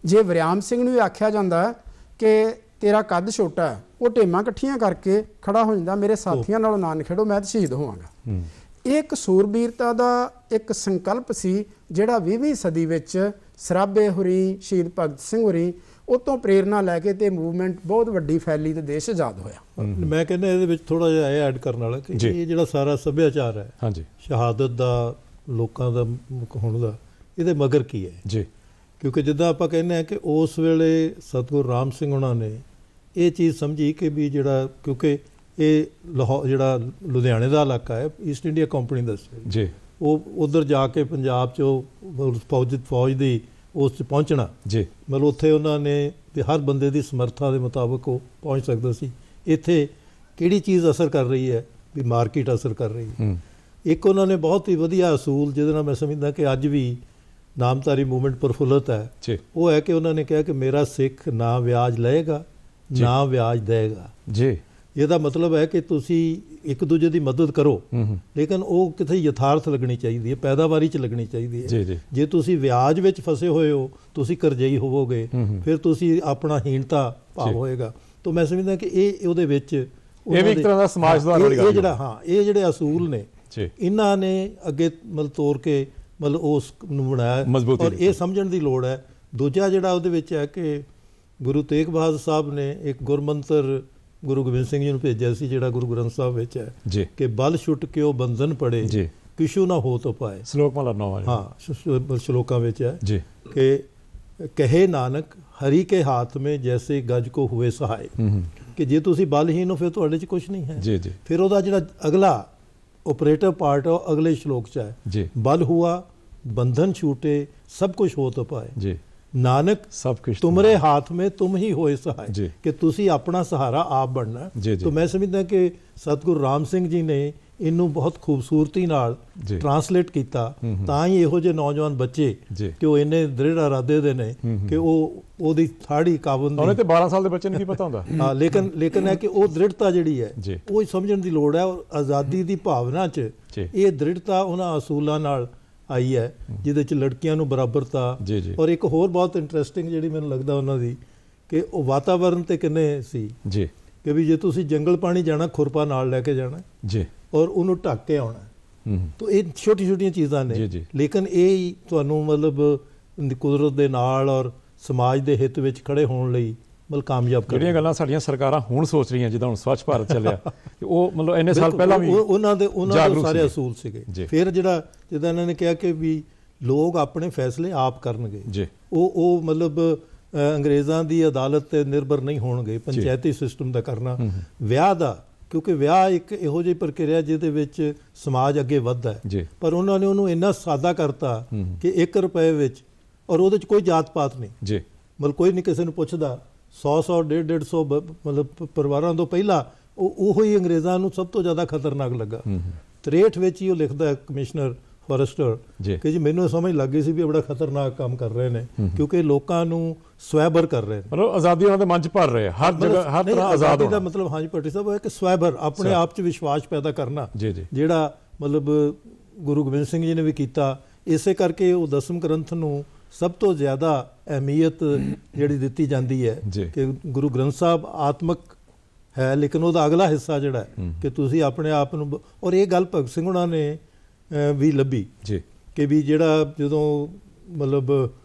ਜੇ ਵਰਿਆਮ ਸਿੰਘ ਨੂੰ ਵੀ ਆਖਿਆ ਜਾਂਦਾ ਕਿ ਤੇਰਾ ਕੱਦ ਛੋਟਾ ਹੈ, ਉਹ ਢੇਮਾਂ ਇਕੱਠੀਆਂ ਕਰਕੇ ਖੜਾ ਹੋ ਜਾਂਦਾ, ਮੇਰੇ ਸਾਥੀਆਂ ਨਾਲੋਂ ਨਾ ਨਿਖੇੜੋ, ਮੈਂ ਤਾਂ ਸ਼ਹੀਦ ਹੋਵਾਂਗਾ। ਇਹ ਇੱਕ ਸੂਰਬੀਰਤਾ ਦਾ ਇੱਕ ਸੰਕਲਪ ਸੀ ਜਿਹੜਾ 20ਵੀਂ ਸਦੀ ਵਿੱਚ ਸਰਾਭੇ ਹੋਰੀ, ਸ਼ਹੀਦ ਭਗਤ ਸਿੰਘ ਹੋਰੀ, ਉਹ ਤੋਂ ਪ੍ਰੇਰਨਾ ਲੈ ਕੇ ਤੇ ਮੂਵਮੈਂਟ ਬਹੁਤ ਵੱਡੀ ਫੈਲੀ ਤੇ ਦੇਸ਼ ਆਜ਼ਾਦ ਹੋਇਆ। ਮੈਂ ਕਹਿੰਦਾ ਇਹਦੇ ਵਿੱਚ ਥੋੜਾ ਜਿਹਾ ਇਹ ਐਡ ਕਰਨ ਵਾਲਾ ਕਿ ਇਹ ਜਿਹੜਾ ਸਾਰਾ ਸੱਭਿਆਚਾਰ ਹੈ, ਹਾਂਜੀ, ਸ਼ਹਾਦਤ ਦਾ, ਲੋਕਾਂ ਦਾ ਹੋਣ ਦਾ, ਇਹਦੇ ਮਗਰ ਕੀ ਹੈ ਜੀ? ਕਿਉਂਕਿ ਜਿੱਦਾਂ ਆਪਾਂ ਕਹਿੰਦੇ ਹਾਂ ਕਿ ਉਸ ਵੇਲੇ ਸਤਿਗੁਰੂ ਰਾਮ ਸਿੰਘ ਉਹਨਾਂ ਨੇ ਇਹ ਚੀਜ਼ ਸਮਝੀ ਕਿ ਵੀ ਜਿਹੜਾ, ਕਿਉਂਕਿ ਇਹ ਲਾਹੌਰ ਜਿਹੜਾ ਲੁਧਿਆਣੇ ਦਾ ਇਲਾਕਾ ਹੈ, ਈਸਟ ਇੰਡੀਆ ਕੰਪਨੀ ਦਾ ਜੀ, ਉਹ ਉੱਧਰ ਜਾ ਕੇ ਪੰਜਾਬ 'ਚ ਫੌਜ ਦੀ ਉਸ 'ਚ ਪਹੁੰਚਣਾ ਜੀ, ਮਤਲਬ ਉੱਥੇ ਉਹਨਾਂ ਨੇ ਹਰ ਬੰਦੇ ਦੀ ਸਮਰੱਥਾ ਦੇ ਮੁਤਾਬਕ ਉਹ ਪਹੁੰਚ ਸਕਦਾ ਸੀ। ਇੱਥੇ ਕਿਹੜੀ ਚੀਜ਼ ਅਸਰ ਕਰ ਰਹੀ ਹੈ ਵੀ ਮਾਰਕੀਟ ਅਸਰ ਕਰ ਰਹੀ ਹੈ। ਇੱਕ ਉਹਨਾਂ ਨੇ ਬਹੁਤ ਹੀ ਵਧੀਆ ਅਸੂਲ ਜਿਹਦੇ ਨਾਲ ਮੈਂ ਸਮਝਦਾ ਕਿ ਅੱਜ ਵੀ ਨਾਮਧਾਰੀ ਮੂਵਮੈਂਟ ਪ੍ਰਫੁੱਲਤ ਹੈ, ਉਹ ਹੈ ਕਿ ਉਹਨਾਂ ਨੇ ਕਿਹਾ ਕਿ ਮੇਰਾ ਸਿੱਖ ਨਾ ਵਿਆਜ ਲਏਗਾ ਨਾ ਵਿਆਜ ਦੇਗਾ ਜੀ। ਇਹਦਾ ਮਤਲਬ ਹੈ ਕਿ ਤੁਸੀਂ ਇੱਕ ਦੂਜੇ ਦੀ ਮਦਦ ਕਰੋ, ਲੇਕਿਨ ਉਹ ਕਿਤੇ ਯਥਾਰਥ ਲੱਗਣੀ ਚਾਹੀਦੀ ਹੈ, ਪੈਦਾਵਾਰੀ 'ਚ ਲੱਗਣੀ ਚਾਹੀਦੀ ਹੈ। ਜੇ ਤੁਸੀਂ ਵਿਆਜ ਵਿੱਚ ਫਸੇ ਹੋਏ ਹੋ, ਤੁਸੀਂ ਕਰਜ਼ਈ ਹੋਵੋਗੇ, ਫਿਰ ਤੁਸੀਂ ਆਪਣਾ ਹੀਣਤਾ ਭਾਵ ਹੋਏਗਾ। ਤਾਂ ਮੈਂ ਸਮਝਦਾ ਕਿ ਇਹ ਉਹਦੇ ਵਿੱਚ ਇਹ ਵੀ ਇੱਕ ਤਰ੍ਹਾਂ ਦਾ ਸਮਾਜ ਸੁਧਾਰ ਵਾਲੀ ਗੱਲ ਇਹ ਜਿਹੜਾ ਇਹ ਜਿਹੜੇ ਅਸੂਲ ਨੇ ਇਹਨਾਂ ਨੇ ਅੱਗੇ ਮਤਲਬ ਤੋਰ ਕੇ ਮਤਲਬ ਉਸ ਨੂੰ ਬਣਾਇਆ, ਔਰ ਇਹ ਸਮਝਣ ਦੀ ਲੋੜ ਹੈ। ਦੂਜਾ ਜਿਹੜਾ ਉਹਦੇ ਵਿੱਚ ਹੈ ਕਿ ਗੁਰੂ ਤੇਗ ਬਹਾਦਰ ਸਾਹਿਬ ਨੇ ਇੱਕ ਗੁਰਮੰਤਰ ਗੁਰੂ ਗੋਬਿੰਦ ਸਿੰਘ ਜੀ ਨੂੰ ਭੇਜਿਆ ਸੀ, ਜਿਹੜਾ ਗੁਰੂ ਗ੍ਰੰਥ ਸਾਹਿਬ ਵਿੱਚ ਹੈ ਕਿ ਬਲ ਛੁੱਟ ਕੇ ਉਹ ਬੰਧਨ ਪੜੇ, ਕਿਛੂ ਨਾ ਹੋ ਤੋ ਪਾਏ। ਸ਼ਲੋਕ ਮਹਲਾ 9 ਹਾਂ, ਸ਼ਲੋਕਾਂ ਵਿੱਚ ਹੈ ਕਿ ਕਹੇ ਨਾਨਕ ਹਰੀ ਕੇ ਹਾਥ ਮੇਂ ਜੈਸੇ ਗਜ ਕੋ ਹੁਏ ਸਹਾਏ, ਕਿ ਜੇ ਤੁਸੀਂ ਬਲਹੀਨ ਹੋ ਫਿਰ ਤੁਹਾਡੇ 'ਚ ਕੁਛ ਨਹੀਂ ਹੈ। ਫਿਰ ਉਹਦਾ ਜਿਹੜਾ ਅਗਲਾ ਓਪਰੇਟਿਵ ਪਾਰਟ ਹੈ ਉਹ ਅਗਲੇ ਸ਼ਲੋਕ 'ਚ ਹੈ, ਬਲ ਹੁਆ ਬੰਧਨ ਛੂਟੇ ਸਭ ਕੁਛ ਹੋ ਤੋ ਪਾਏ, ਨਾਨਕ ਸਭ ਕੁਛ ਤੁਮਰੇ ਹਾਥ ਮੇਂ ਤੁਮ ਹੀ ਹੋਏ ਸਹਾਏ, ਕਿ ਤੁਸੀਂ ਆਪਣਾ ਸਹਾਰਾ ਆਪ ਬਣਨਾ। ਤਾਂ ਮੈਂ ਸਮਝਦਾ ਕਿ ਸਤਿਗੁਰੂ ਰਾਮ ਸਿੰਘ ਜੀ ਨੇ ਇਹਨੂੰ ਬਹੁਤ ਖੂਬਸੂਰਤੀ ਨਾਲ ਟਰਾਂਸਲੇਟ ਕੀਤਾ, ਤਾਂ ਹੀ ਇਹੋ ਜਿਹੇ ਨੌਜਵਾਨ ਬੱਚੇ ਕਿ ਉਹ ਇੰਨੇ ਦ੍ਰਿੜ ਇਰਾਦੇ ਦੇ ਨੇ ਕਿ ਉਹ ਉਹਦੀ ਥਾੜੀ ਕਾਬਨ ਉਹਨੇ ਤੇ 12 ਸਾਲ ਦੇ ਬੱਚੇ ਨੂੰ ਕੀ ਪਤਾ ਹੁੰਦਾ। ਹਾਂ, ਲੇਕਿਨ ਹੈ ਕਿ ਉਹ ਦ੍ਰਿੜਤਾ ਜਿਹੜੀ ਹੈ ਉਹ ਸਮਝਣ ਦੀ ਲੋੜ ਹੈ। ਔਰ ਆਜ਼ਾਦੀ ਦੀ ਭਾਵਨਾ 'ਚ ਇਹ ਦ੍ਰਿੜਤਾ ਉਹਨਾਂ ਅਸੂਲਾਂ ਨਾਲ ਆਈ ਹੈ ਜਿਹਦੇ 'ਚ ਲੜਕੀਆਂ ਨੂੰ ਬਰਾਬਰਤਾ। ਔਰ ਇੱਕ ਹੋਰ ਬਹੁਤ ਇੰਟਰਸਟਿੰਗ ਜਿਹੜੀ ਮੈਨੂੰ ਲੱਗਦਾ ਉਹਨਾਂ ਦੀ ਕਿ ਉਹ ਵਾਤਾਵਰਨ ਤੇ ਕਿੰਨੇ ਸੀ ਕਿ ਵੀ ਜੇ ਤੁਸੀਂ ਜੰਗਲ ਪਾਣੀ ਜਾਣਾ, ਖੁਰਪਾ ਨਾਲ ਲੈ ਕੇ ਜਾਣਾ ਔਰ ਉਹਨੂੰ ਢੱਕ ਕੇ ਆਉਣਾ। ਤਾਂ ਇਹ ਛੋਟੀ ਛੋਟੀਆਂ ਚੀਜ਼ਾਂ ਨੇ, ਲੇਕਿਨ ਇਹ ਤੁਹਾਨੂੰ ਮਤਲਬ ਕੁਦਰਤ ਦੇ ਨਾਲ ਔਰ ਸਮਾਜ ਦੇ ਹਿੱਤ ਵਿੱਚ ਖੜੇ ਹੋਣ ਲਈ ਮਤਲਬ ਕਾਮਯਾਬ ਕਰ। ਜਿਹੜੀਆਂ ਗੱਲਾਂ ਸਾਡੀਆਂ ਸਰਕਾਰਾਂ ਹੁਣ ਸੋਚ ਰਹੀਆਂ, ਜਿੱਦਾਂ ਹੁਣ ਸਵੱਛ ਭਾਰਤ ਚੱਲਿਆ, ਉਹ ਮਤਲਬ ਇੰਨੇ ਸਾਲ ਪਹਿਲਾਂ ਵੀ ਉਹਨਾਂ ਦੇ ਸਾਰੇ ਅਸੂਲ ਸੀਗੇ। ਫਿਰ ਜਿਹੜਾ ਜਿੱਦਾਂ ਇਹਨਾਂ ਨੇ ਕਿਹਾ ਕਿ ਵੀ ਲੋਕ ਆਪਣੇ ਫੈਸਲੇ ਆਪ ਕਰਨਗੇ, ਉਹ ਮਤਲਬ ਅੰਗਰੇਜ਼ਾਂ ਦੀ ਅਦਾਲਤ ਤੇ ਨਿਰਭਰ ਨਹੀਂ ਹੋਣਗੇ, ਪੰਚਾਇਤੀ ਸਿਸਟਮ ਦਾ ਕਰਨਾ। ਵਿਆਹ ਦਾ, ਕਿਉਂਕਿ ਵਿਆਹ ਇੱਕ ਇਹੋ ਜਿਹੀ ਪ੍ਰਕਿਰਿਆ ਜਿਹਦੇ ਵਿੱਚ ਸਮਾਜ ਅੱਗੇ ਵੱਧਦਾ ਹੈ, ਪਰ ਉਹਨਾਂ ਨੇ ਉਹਨੂੰ ਇੰਨਾ ਸਾਦਾ ਕਰਤਾ ਕਿ 1 ਰੁਪਏ ਵਿੱਚ, ਔਰ ਉਹਦੇ 'ਚ ਕੋਈ ਜਾਤ ਪਾਤ ਨਹੀਂ, ਮਤਲਬ ਕੋਈ ਨਹੀਂ ਕਿਸੇ ਨੂੰ ਪੁੱਛਦਾ। 100 150 ਮਤਲਬ ਪਰਿਵਾਰਾਂ ਤੋਂ ਪਹਿਲਾਂ ਉਹ ਹੀ ਅੰਗਰੇਜ਼ਾਂ ਨੂੰ ਸਭ ਤੋਂ ਜ਼ਿਆਦਾ ਖਤਰਨਾਕ ਲੱਗਾ। 63 ਵਿੱਚ ਹੀ ਉਹ ਲਿਖਦਾ ਹੈ ਕਮਿਸ਼ਨਰ ਫੋਰੈਸਟਰ ਕਿ ਜੀ ਮੈਨੂੰ ਸਮਝ ਲੱਗ ਗਈ ਸੀ ਵੀ ਬੜਾ ਖਤਰਨਾਕ ਕੰਮ ਕਰ ਰਹੇ ਨੇ, ਕਿਉਂਕਿ ਲੋਕਾਂ ਨੂੰ ਸਵੈਬਰ ਕਰ ਰਹੇ ਨੇ, ਮਤਲਬ ਆਜ਼ਾਦੀ ਉਹਨਾਂ ਦੇ ਮਨ 'ਚ ਭਰ ਰਹੇ, ਹਰ ਜਗ੍ਹਾ ਹਰ ਤਰ੍ਹਾਂ ਆਜ਼ਾਦੀ ਦਾ ਮਤਲਬ। ਹਾਂਜੀ ਭੱਟੀ ਸਾਹਿਬ, ਹੈ ਕਿ ਸਵੈਬਰ ਆਪਣੇ ਆਪ 'ਚ ਵਿਸ਼ਵਾਸ ਪੈਦਾ ਕਰਨਾ, ਜਿਹੜਾ ਮਤਲਬ ਗੁਰੂ ਗੋਬਿੰਦ ਸਿੰਘ ਜੀ ਨੇ ਵੀ ਕੀਤਾ। ਇਸੇ ਕਰਕੇ ਉਹ 10ਵੇਂ ਗ੍ਰੰਥ ਨੂੰ ਸਭ ਤੋਂ ਜ਼ਿਆਦਾ ਅਹਿਮੀਅਤ ਜਿਹੜੀ ਦਿੱਤੀ ਜਾਂਦੀ ਹੈ ਕਿ ਗੁਰੂ ਗ੍ਰੰਥ ਸਾਹਿਬ ਆਤਮਕ ਹੈ, ਲੇਕਿਨ ਉਹਦਾ ਅਗਲਾ ਹਿੱਸਾ ਜਿਹੜਾ ਕਿ ਤੁਸੀਂ ਆਪਣੇ ਆਪ ਨੂੰ। ਔਰ ਇਹ ਗੱਲ ਭਗਤ ਸਿੰਘ ਉਹਨਾਂ ਨੇ ਵੀ ਲੱਭੀ ਕਿ ਵੀ ਜਿਹੜਾ ਜਦੋਂ ਮਤਲਬ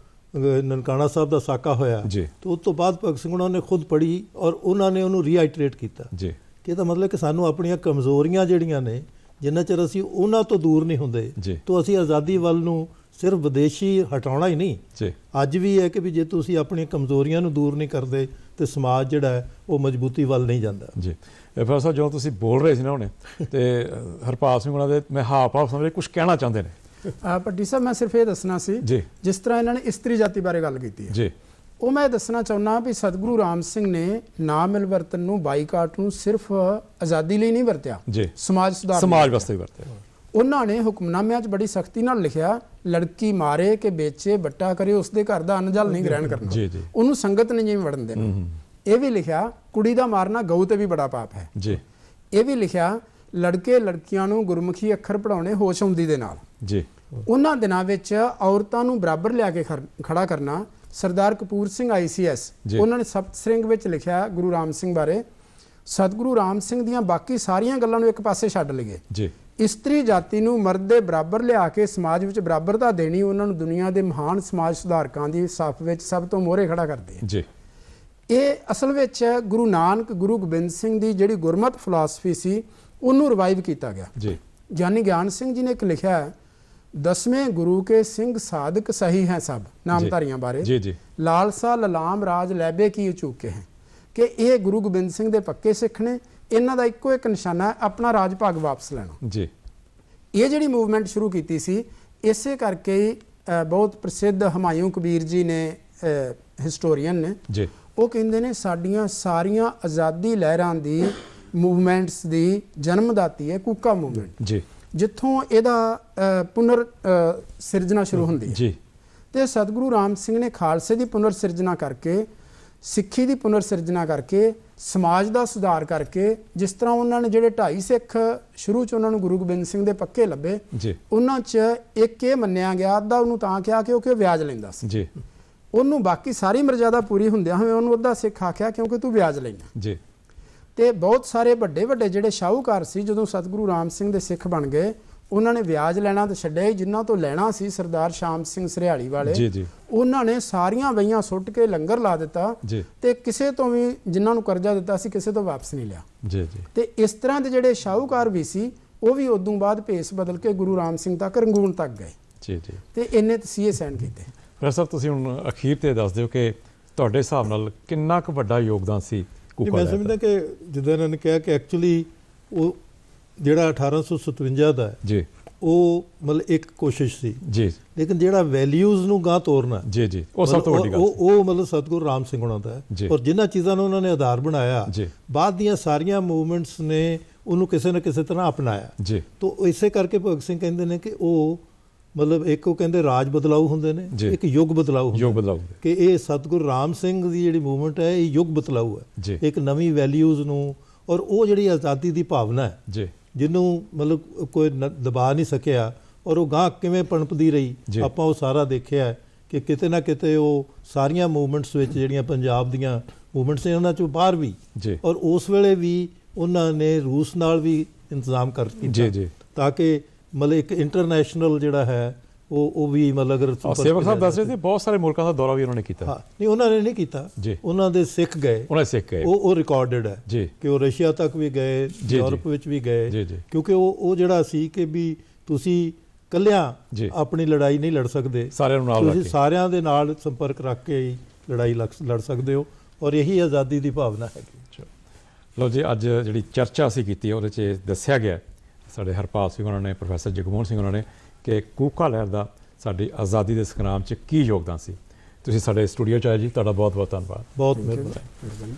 ਨਨਕਾਣਾ ਸਾਹਿਬ ਦਾ ਸਾਕਾ ਹੋਇਆ ਤਾਂ ਉਸ ਤੋਂ ਬਾਅਦ ਭਗਤ ਸਿੰਘ ਉਹਨਾਂ ਨੇ ਖੁਦ ਪੜ੍ਹੀ ਔਰ ਉਹਨਾਂ ਨੇ ਉਹਨੂੰ ਰੀਆਈਟਰੇਟ ਕੀਤਾ ਕਿ ਇਹਦਾ ਮਤਲਬ ਕਿ ਸਾਨੂੰ ਆਪਣੀਆਂ ਕਮਜ਼ੋਰੀਆਂ ਜਿਹੜੀਆਂ ਨੇ, ਜਿੰਨਾ ਚਿਰ ਅਸੀਂ ਉਹਨਾਂ ਤੋਂ ਦੂਰ ਨਹੀਂ ਹੁੰਦੇ ਤਾਂ ਅਸੀਂ ਆਜ਼ਾਦੀ ਵੱਲ ਨੂੰ ਸਿਰਫ ਵਿਦੇਸ਼ੀ ਹਟਾਉਣਾ ਹੀ ਨਹੀਂ। ਅੱਜ ਵੀ ਹੈ ਕਿ ਵੀ ਜੇ ਤੁਸੀਂ ਆਪਣੀਆਂ ਕਮਜ਼ੋਰੀਆਂ ਨੂੰ ਦੂਰ ਨਹੀਂ ਕਰਦੇ ਤੇ ਸਮਾਜ ਜਿਹੜਾ ਹੈ ਉਹ ਮਜ਼ਬੂਤੀ ਵੱਲ ਨਹੀਂ ਜਾਂਦਾ। ਜੀ ਫਿਰ ਸਾਹਿਬ ਜਦੋਂ ਤੁਸੀਂ ਬੋਲ ਰਹੇ ਸੀ ਨਾ ਹੁਣੇ ਤੇ ਹਰਪਾਲ ਸਿੰਘ ਉਹਨਾਂ ਦੇ ਮੈਂ ਹਾਵ ਭਾਵ ਸਮਝ ਕੁਝ ਕਹਿਣਾ ਚਾਹੁੰਦੇ ਨੇ। ਭੱਟੀ ਸਾਹਿਬ ਮੈਂ ਸਿਰਫ ਇਹ ਦੱਸਣਾ ਸੀ ਜਿਸ ਤਰ੍ਹਾਂ ਇਹਨਾਂ ਨੇ ਇਸਤਰੀ ਜਾਤੀ ਬਾਰੇ ਗੱਲ ਕੀਤੀ ਹੈ ਜੀ, ਉਹ ਮੈਂ ਦੱਸਣਾ ਚਾਹੁੰਦਾ ਵੀ ਸਤਿਗੁਰੂ ਰਾਮ ਸਿੰਘ ਨੇ ਨਾ ਮਿਲਵਰਤਨ ਨੂੰ, ਬਾਈਕਾਟ ਨੂੰ ਸਿਰਫ ਆਜ਼ਾਦੀ ਲਈ ਨਹੀਂ ਵਰਤਿਆ, ਸਮਾਜ ਸੁਧਾਰ ਸਮਾਜ ਵਾਸਤੇ ਵਰਤਿਆ। ਉਹਨਾਂ ਨੇ ਹੁਕਮਨਾਮਿਆਂ 'ਚ ਬੜੀ ਸਖਤੀ ਨਾਲ ਲਿਖਿਆ, ਲੜਕੀ ਮਾਰੇ ਕਿ ਵੇਚੇ ਬੱਟਾ ਕਰੇ ਉਸਦੇ ਘਰ ਦਾ ਅੰਨ ਜਲ ਨਹੀਂ ਗ੍ਰਹਿਣ ਕਰਨਾ, ਉਹਨੂੰ ਸੰਗਤ ਨਹੀਂ ਜਿਵੇਂ ਵੜਨ ਦੇਣਾ। ਇਹ ਵੀ ਲਿਖਿਆ ਕੁੜੀ ਦਾ ਮਾਰਨਾ ਗਊ ਤੇ ਵੀ ਬੜਾ ਪਾਪ ਹੈ। ਇਹ ਵੀ ਲਿਖਿਆ ਲੜਕੇ ਲੜਕੀਆਂ ਨੂੰ ਗੁਰਮੁਖੀ ਅੱਖਰ ਪੜਾਉਣੇ ਹੋਸ਼ ਆਉਂਦੀ ਦੇ ਨਾਲ। ਉਹਨਾਂ ਦਿਨਾਂ ਵਿੱਚ ਔਰਤਾਂ ਨੂੰ ਬਰਾਬਰ ਲਿਆ ਕੇ ਖੜਾ ਕਰਨਾ। ਸਰਦਾਰ ਕਪੂਰ ਸਿੰਘ ICS ਉਹਨਾਂ ਨੇ ਸਪਤ ਸ੍ਰਿੰਗ ਵਿੱਚ ਲਿਖਿਆ ਗੁਰੂ ਰਾਮ ਸਿੰਘ ਬਾਰੇ, ਸਤਿਗੁਰੂ ਰਾਮ ਸਿੰਘ ਦੀਆਂ ਬਾਕੀ ਸਾਰੀਆਂ ਗੱਲਾਂ ਨੂੰ ਇੱਕ ਪਾਸੇ ਛੱਡ ਲਈਏ, ਇਸਤਰੀ ਜਾਤੀ ਨੂੰ ਮਰਦ ਦੇ ਬਰਾਬਰ ਲਿਆ ਕੇ ਸਮਾਜ ਵਿੱਚ ਬਰਾਬਰਤਾ ਦੇਣੀ ਉਹਨਾਂ ਨੂੰ ਦੁਨੀਆ ਦੇ ਮਹਾਨ ਸਮਾਜ ਸੁਧਾਰਕਾਂ ਦੀ ਸਫ਼ ਵਿੱਚ ਸਭ ਤੋਂ ਮੋਹਰੇ ਖੜਾ ਕਰਦੇ ਹੈ। ਇਹ ਅਸਲ ਵਿੱਚ ਗੁਰੂ ਨਾਨਕ, ਗੁਰੂ ਗੋਬਿੰਦ ਸਿੰਘ ਦੀ ਜਿਹੜੀ ਗੁਰਮਤ ਫਿਲਾਸਫੀ ਸੀ ਉਹਨੂੰ ਰਿਵਾਈਵ ਕੀਤਾ ਗਿਆ। ਗਿਆਨੀ ਗਿਆਨ ਸਿੰਘ ਜੀ ਨੇ ਇੱਕ ਲਿਖਿਆ, 10ਵੇਂ ਗੁਰੂ ਕੇ ਸਿੰਘ ਸਾਧਕ ਸਹੀ ਹੈ ਸਭ, ਨਾਮਧਾਰੀਆਂ ਬਾਰੇ ਲਾਲਸਾ ਲਲਾਮ ਰਾਜ ਲੈਬੇ ਕੀ ਚੂਕੇ ਹੈ, ਕਿ ਇਹ ਗੁਰੂ ਗੋਬਿੰਦ ਸਿੰਘ ਦੇ ਪੱਕੇ ਸਿੱਖ ਨੇ, ਇਹਨਾਂ ਦਾ ਇੱਕੋ ਇੱਕ ਨਿਸ਼ਾਨਾ ਆਪਣਾ ਰਾਜ ਭਾਗ ਵਾਪਸ ਲੈਣਾ। ਇਹ ਜਿਹੜੀ ਮੂਵਮੈਂਟ ਸ਼ੁਰੂ ਕੀਤੀ ਸੀ ਇਸੇ ਕਰਕੇ ਹੀ ਬਹੁਤ ਪ੍ਰਸਿੱਧ ਹਮਾਯੂੰ ਕਬੀਰ ਜੀ ਨੇ, ਹਿਸਟੋਰੀਅਨ ਨੇ, ਉਹ ਕਹਿੰਦੇ ਨੇ ਸਾਡੀਆਂ ਸਾਰੀਆਂ ਆਜ਼ਾਦੀ ਲਹਿਰਾਂ ਦੀ ਮੂਵਮੈਂਟਸ ਦੀ ਜਨਮਦਾਤੀ ਹੈ ਕੂਕਾ ਮੂਵਮੈਂਟ, ਜਿੱਥੋਂ ਇਹਦਾ ਪੁਨਰ ਸਿਰਜਣਾ ਸ਼ੁਰੂ ਹੁੰਦੀ ਹੈ। ਤੇ ਸਤਿਗੁਰੂ ਰਾਮ ਸਿੰਘ ਨੇ ਖਾਲਸੇ ਦੀ ਪੁਨਰ ਸਿਰਜਣਾ ਕਰਕੇ, ਸਿੱਖੀ ਦੀ ਪੁਨਰ ਸਿਰਜਣਾ ਕਰਕੇ, ਸਮਾਜ ਦਾ ਸੁਧਾਰ ਕਰਕੇ, ਜਿਸ ਤਰ੍ਹਾਂ ਉਹਨਾਂ ਨੇ ਜਿਹੜੇ 2.5 ਸਿੱਖ ਸ਼ੁਰੂ 'ਚ ਉਹਨਾਂ ਨੂੰ ਗੁਰੂ ਗੋਬਿੰਦ ਸਿੰਘ ਦੇ ਪੱਕੇ ਲੱਭੇ, ਉਹਨਾਂ 'ਚ ਇੱਕ ਇਹ ਮੰਨਿਆ ਗਿਆ, ਅੱਧਾ ਉਹਨੂੰ ਤਾਂ ਕਿਹਾ ਕਿਉਂਕਿ ਉਹ ਵਿਆਜ ਲੈਂਦਾ ਸੀ, ਉਹਨੂੰ ਬਾਕੀ ਸਾਰੀ ਮਰਜ਼ਾਦਾ ਪੂਰੀ ਹੁੰਦਿਆਂ ਹੋਵੇ ਉਹਨੂੰ ਅੱਧਾ ਸਿੱਖ ਆਖਿਆ ਕਿਉਂਕਿ ਤੂੰ ਵਿਆਜ ਲੈਣਾ। ਤੇ ਬਹੁਤ ਸਾਰੇ ਵੱਡੇ ਵੱਡੇ ਜਿਹੜੇ ਸ਼ਾਹੂਕਾਰ ਸੀ ਜਦੋਂ ਸਤਿਗੁਰੂ ਰਾਮ ਸਿੰਘ ਦੇ ਸਿੱਖ ਬਣ ਗਏ, ਉਹਨਾਂ ਨੇ ਵਿਆਜ ਲੈਣਾ ਤਾਂ ਛੱਡਿਆ ਹੀ, ਜਿਨ੍ਹਾਂ ਤੋਂ ਲੈਣਾ ਸੀ ਸਰਦਾਰ ਸ਼ਾਮ ਸਿੰਘ ਸਰਿਆਲੀ ਵਾਲੇ, ਉਹਨਾਂ ਨੇ ਸਾਰੀਆਂ ਵਹੀਆਂ ਸੁੱਟ ਕੇ ਲੰਗਰ ਲਾ ਦਿੱਤਾ ਤੇ ਕਿਸੇ ਤੋਂ ਵੀ ਜਿਨ੍ਹਾਂ ਨੂੰ ਕਰਜ਼ਾ ਦਿੱਤਾ ਸੀ ਕਿਸੇ ਤੋਂ ਵਾਪਸ ਨਹੀਂ ਲਿਆ। ਤੇ ਇਸ ਤਰ੍ਹਾਂ ਦੇ ਜਿਹੜੇ ਸ਼ਾਹੂਕਾਰ ਵੀ ਸੀ ਉਹ ਵੀ ਉਦੋਂ ਬਾਅਦ ਭੇਸ ਬਦਲ ਕੇ ਗੁਰੂ ਰਾਮ ਸਿੰਘ ਤੱਕ ਰੰਗੂਨ ਤੱਕ ਗਏ ਤੇ ਇੰਨੇ ਤਸੀਹੇ ਸਹਿਣ ਕੀਤੇ। ਫਿਰ ਸਰ ਤੁਸੀਂ ਹੁਣ ਅਖੀਰ ਤੇ ਦੱਸ ਦਿਓ ਕਿ ਤੁਹਾਡੇ ਹਿਸਾਬ ਨਾਲ ਕਿੰਨਾ ਕੁ ਵੱਡਾ ਯੋਗਦਾਨ ਸੀ ਕੂਕਾ ਲਹਿਰ ਦਾ? ਮੈਂ ਸਮਝਦਾ ਕਿ ਜਿੱਦਾਂ ਇਹਨਾਂ ਨੇ ਕਿਹਾ ਕਿ ਐਕਚੁਅਲੀ ਉਹ ਜਿਹੜਾ 1857 ਦਾ ਉਹ ਮਤਲਬ ਇੱਕ ਕੋਸ਼ਿਸ਼ ਸੀ, ਲੇਕਿਨ ਜਿਹੜਾ ਵੈਲਿਊਜ਼ ਨੂੰ ਗਾਂ ਤੋਰਨਾ ਉਹ ਸਭ ਤੋਂ ਵੱਡੀ ਗੱਲ ਉਹ ਮਤਲਬ ਸਤਿਗੁਰੂ ਰਾਮ ਸਿੰਘ ਹੋਣਾ ਦਾ ਹੈ। ਔਰ ਜਿਨ੍ਹਾਂ ਚੀਜ਼ਾਂ ਨੂੰ ਉਹਨਾਂ ਨੇ ਆਧਾਰ ਬਣਾਇਆ, ਬਾਅਦ ਦੀਆਂ ਸਾਰੀਆਂ ਮੂਵਮੈਂਟਸ ਨੇ ਉਹਨੂੰ ਕਿਸੇ ਨਾ ਕਿਸੇ ਤਰ੍ਹਾਂ ਅਪਣਾਇਆ। ਤਾਂ ਇਸੇ ਕਰਕੇ ਭਗਤ ਸਿੰਘ ਕਹਿੰਦੇ ਨੇ ਕਿ ਉਹ ਮਤਲਬ ਇੱਕ ਉਹ ਕਹਿੰਦੇ ਰਾਜ ਬਦਲਾਊ ਹੁੰਦੇ ਨੇ, ਇੱਕ ਯੁੱਗ ਬਦਲਾਊ ਕਿ ਇਹ ਸਤਿਗੁਰੂ ਰਾਮ ਸਿੰਘ ਦੀ ਜਿਹੜੀ ਮੂਵਮੈਂਟ ਹੈ ਇਹ ਯੁੱਗ ਬਦਲਾਊ ਹੈ, ਇੱਕ ਨਵੀਂ ਵੈਲਿਊਜ਼ ਨੂੰ, ਔਰ ਉਹ ਜਿਹੜੀ ਆਜ਼ਾਦੀ ਦੀ ਭਾਵਨਾ ਹੈ ਜਿਹਨੂੰ ਮਤਲਬ ਕੋਈ ਦਬਾ ਨਹੀਂ ਸਕਿਆ, ਔਰ ਉਹ ਗਾਂ ਕਿਵੇਂ ਪਣਪਦੀ ਰਹੀ ਆਪਾਂ ਉਹ ਸਾਰਾ ਦੇਖਿਆ ਕਿ ਕਿਤੇ ਨਾ ਕਿਤੇ ਉਹ ਸਾਰੀਆਂ ਮੂਵਮੈਂਟਸ ਵਿੱਚ ਜਿਹੜੀਆਂ ਪੰਜਾਬ ਦੀਆਂ ਮੂਵਮੈਂਟਸ ਨੇ ਉਹਨਾਂ 'ਚੋਂ ਬਾਹਰ ਵੀ, ਔਰ ਉਸ ਵੇਲੇ ਵੀ ਉਹਨਾਂ ਨੇ ਰੂਸ ਨਾਲ ਵੀ ਇੰਤਜ਼ਾਮ ਕਰ ਕੀਤਾ ਤਾਂ ਕਿ ਮਤਲਬ ਇੱਕ ਇੰਟਰਨੈਸ਼ਨਲ ਜਿਹੜਾ ਹੈ ਉਹ ਵੀ ਮਤਲਬ ਅਗਰ ਸੇਵਕ ਸਾਹਿਬ ਦੱਸ ਰਹੇ ਸੀ ਬਹੁਤ ਸਾਰੇ ਮੁਲਕਾਂ ਦਾ ਦੌਰਾ ਵੀ ਉਹਨਾਂ ਨੇ ਕੀਤਾ। ਨਹੀਂ ਉਹਨਾਂ ਨੇ ਨਹੀਂ ਕੀਤਾ, ਉਹਨਾਂ ਦੇ ਸਿੱਖ ਗਏ, ਉਹ ਰਿਕਾਰਡਡ ਹੈ ਕਿ ਉਹ ਰਸ਼ੀਆ ਤੱਕ ਵੀ ਗਏ, ਯੂਰਪ ਵਿੱਚ ਵੀ ਗਏ, ਕਿਉਂਕਿ ਉਹ ਜਿਹੜਾ ਸੀ ਕਿ ਵੀ ਤੁਸੀਂ ਇਕੱਲਿਆਂ ਆਪਣੀ ਲੜਾਈ ਨਹੀਂ ਲੜ ਸਕਦੇ, ਤੁਸੀਂ ਸਾਰਿਆਂ ਦੇ ਨਾਲ ਸੰਪਰਕ ਰੱਖ ਕੇ ਹੀ ਲੜਾਈ ਲੜ ਸਕਦੇ ਹੋ, ਔਰ ਇਹੀ ਆਜ਼ਾਦੀ ਦੀ ਭਾਵਨਾ ਹੈਗੀ। ਲਓ ਜੀ, ਅੱਜ ਜਿਹੜੀ ਚਰਚਾ ਅਸੀਂ ਕੀਤੀ ਉਹਦੇ 'ਚ ਦੱਸਿਆ ਗਿਆ ਸਾਡੇ ਹਰਪਾਲ ਸਿੰਘ ਉਹਨਾਂ ਨੇ, ਪ੍ਰੋਫੈਸਰ ਜਗਮੋਹਨ ਸਿੰਘ ਉਹਨਾਂ ਨੇ, ਕਿ ਕੂਕਾ ਲਹਿਰ ਦਾ ਸਾਡੀ ਆਜ਼ਾਦੀ ਦੇ ਸੰਗਰਾਮ 'ਚ ਕੀ ਯੋਗਦਾਨ ਸੀ। ਤੁਸੀਂ ਸਾਡੇ ਸਟੂਡੀਓ 'ਚ ਆਏ ਜੀ, ਤੁਹਾਡਾ ਬਹੁਤ ਬਹੁਤ ਧੰਨਵਾਦ। ਬਹੁਤ ਮਿਹਰਬਾਨੀ।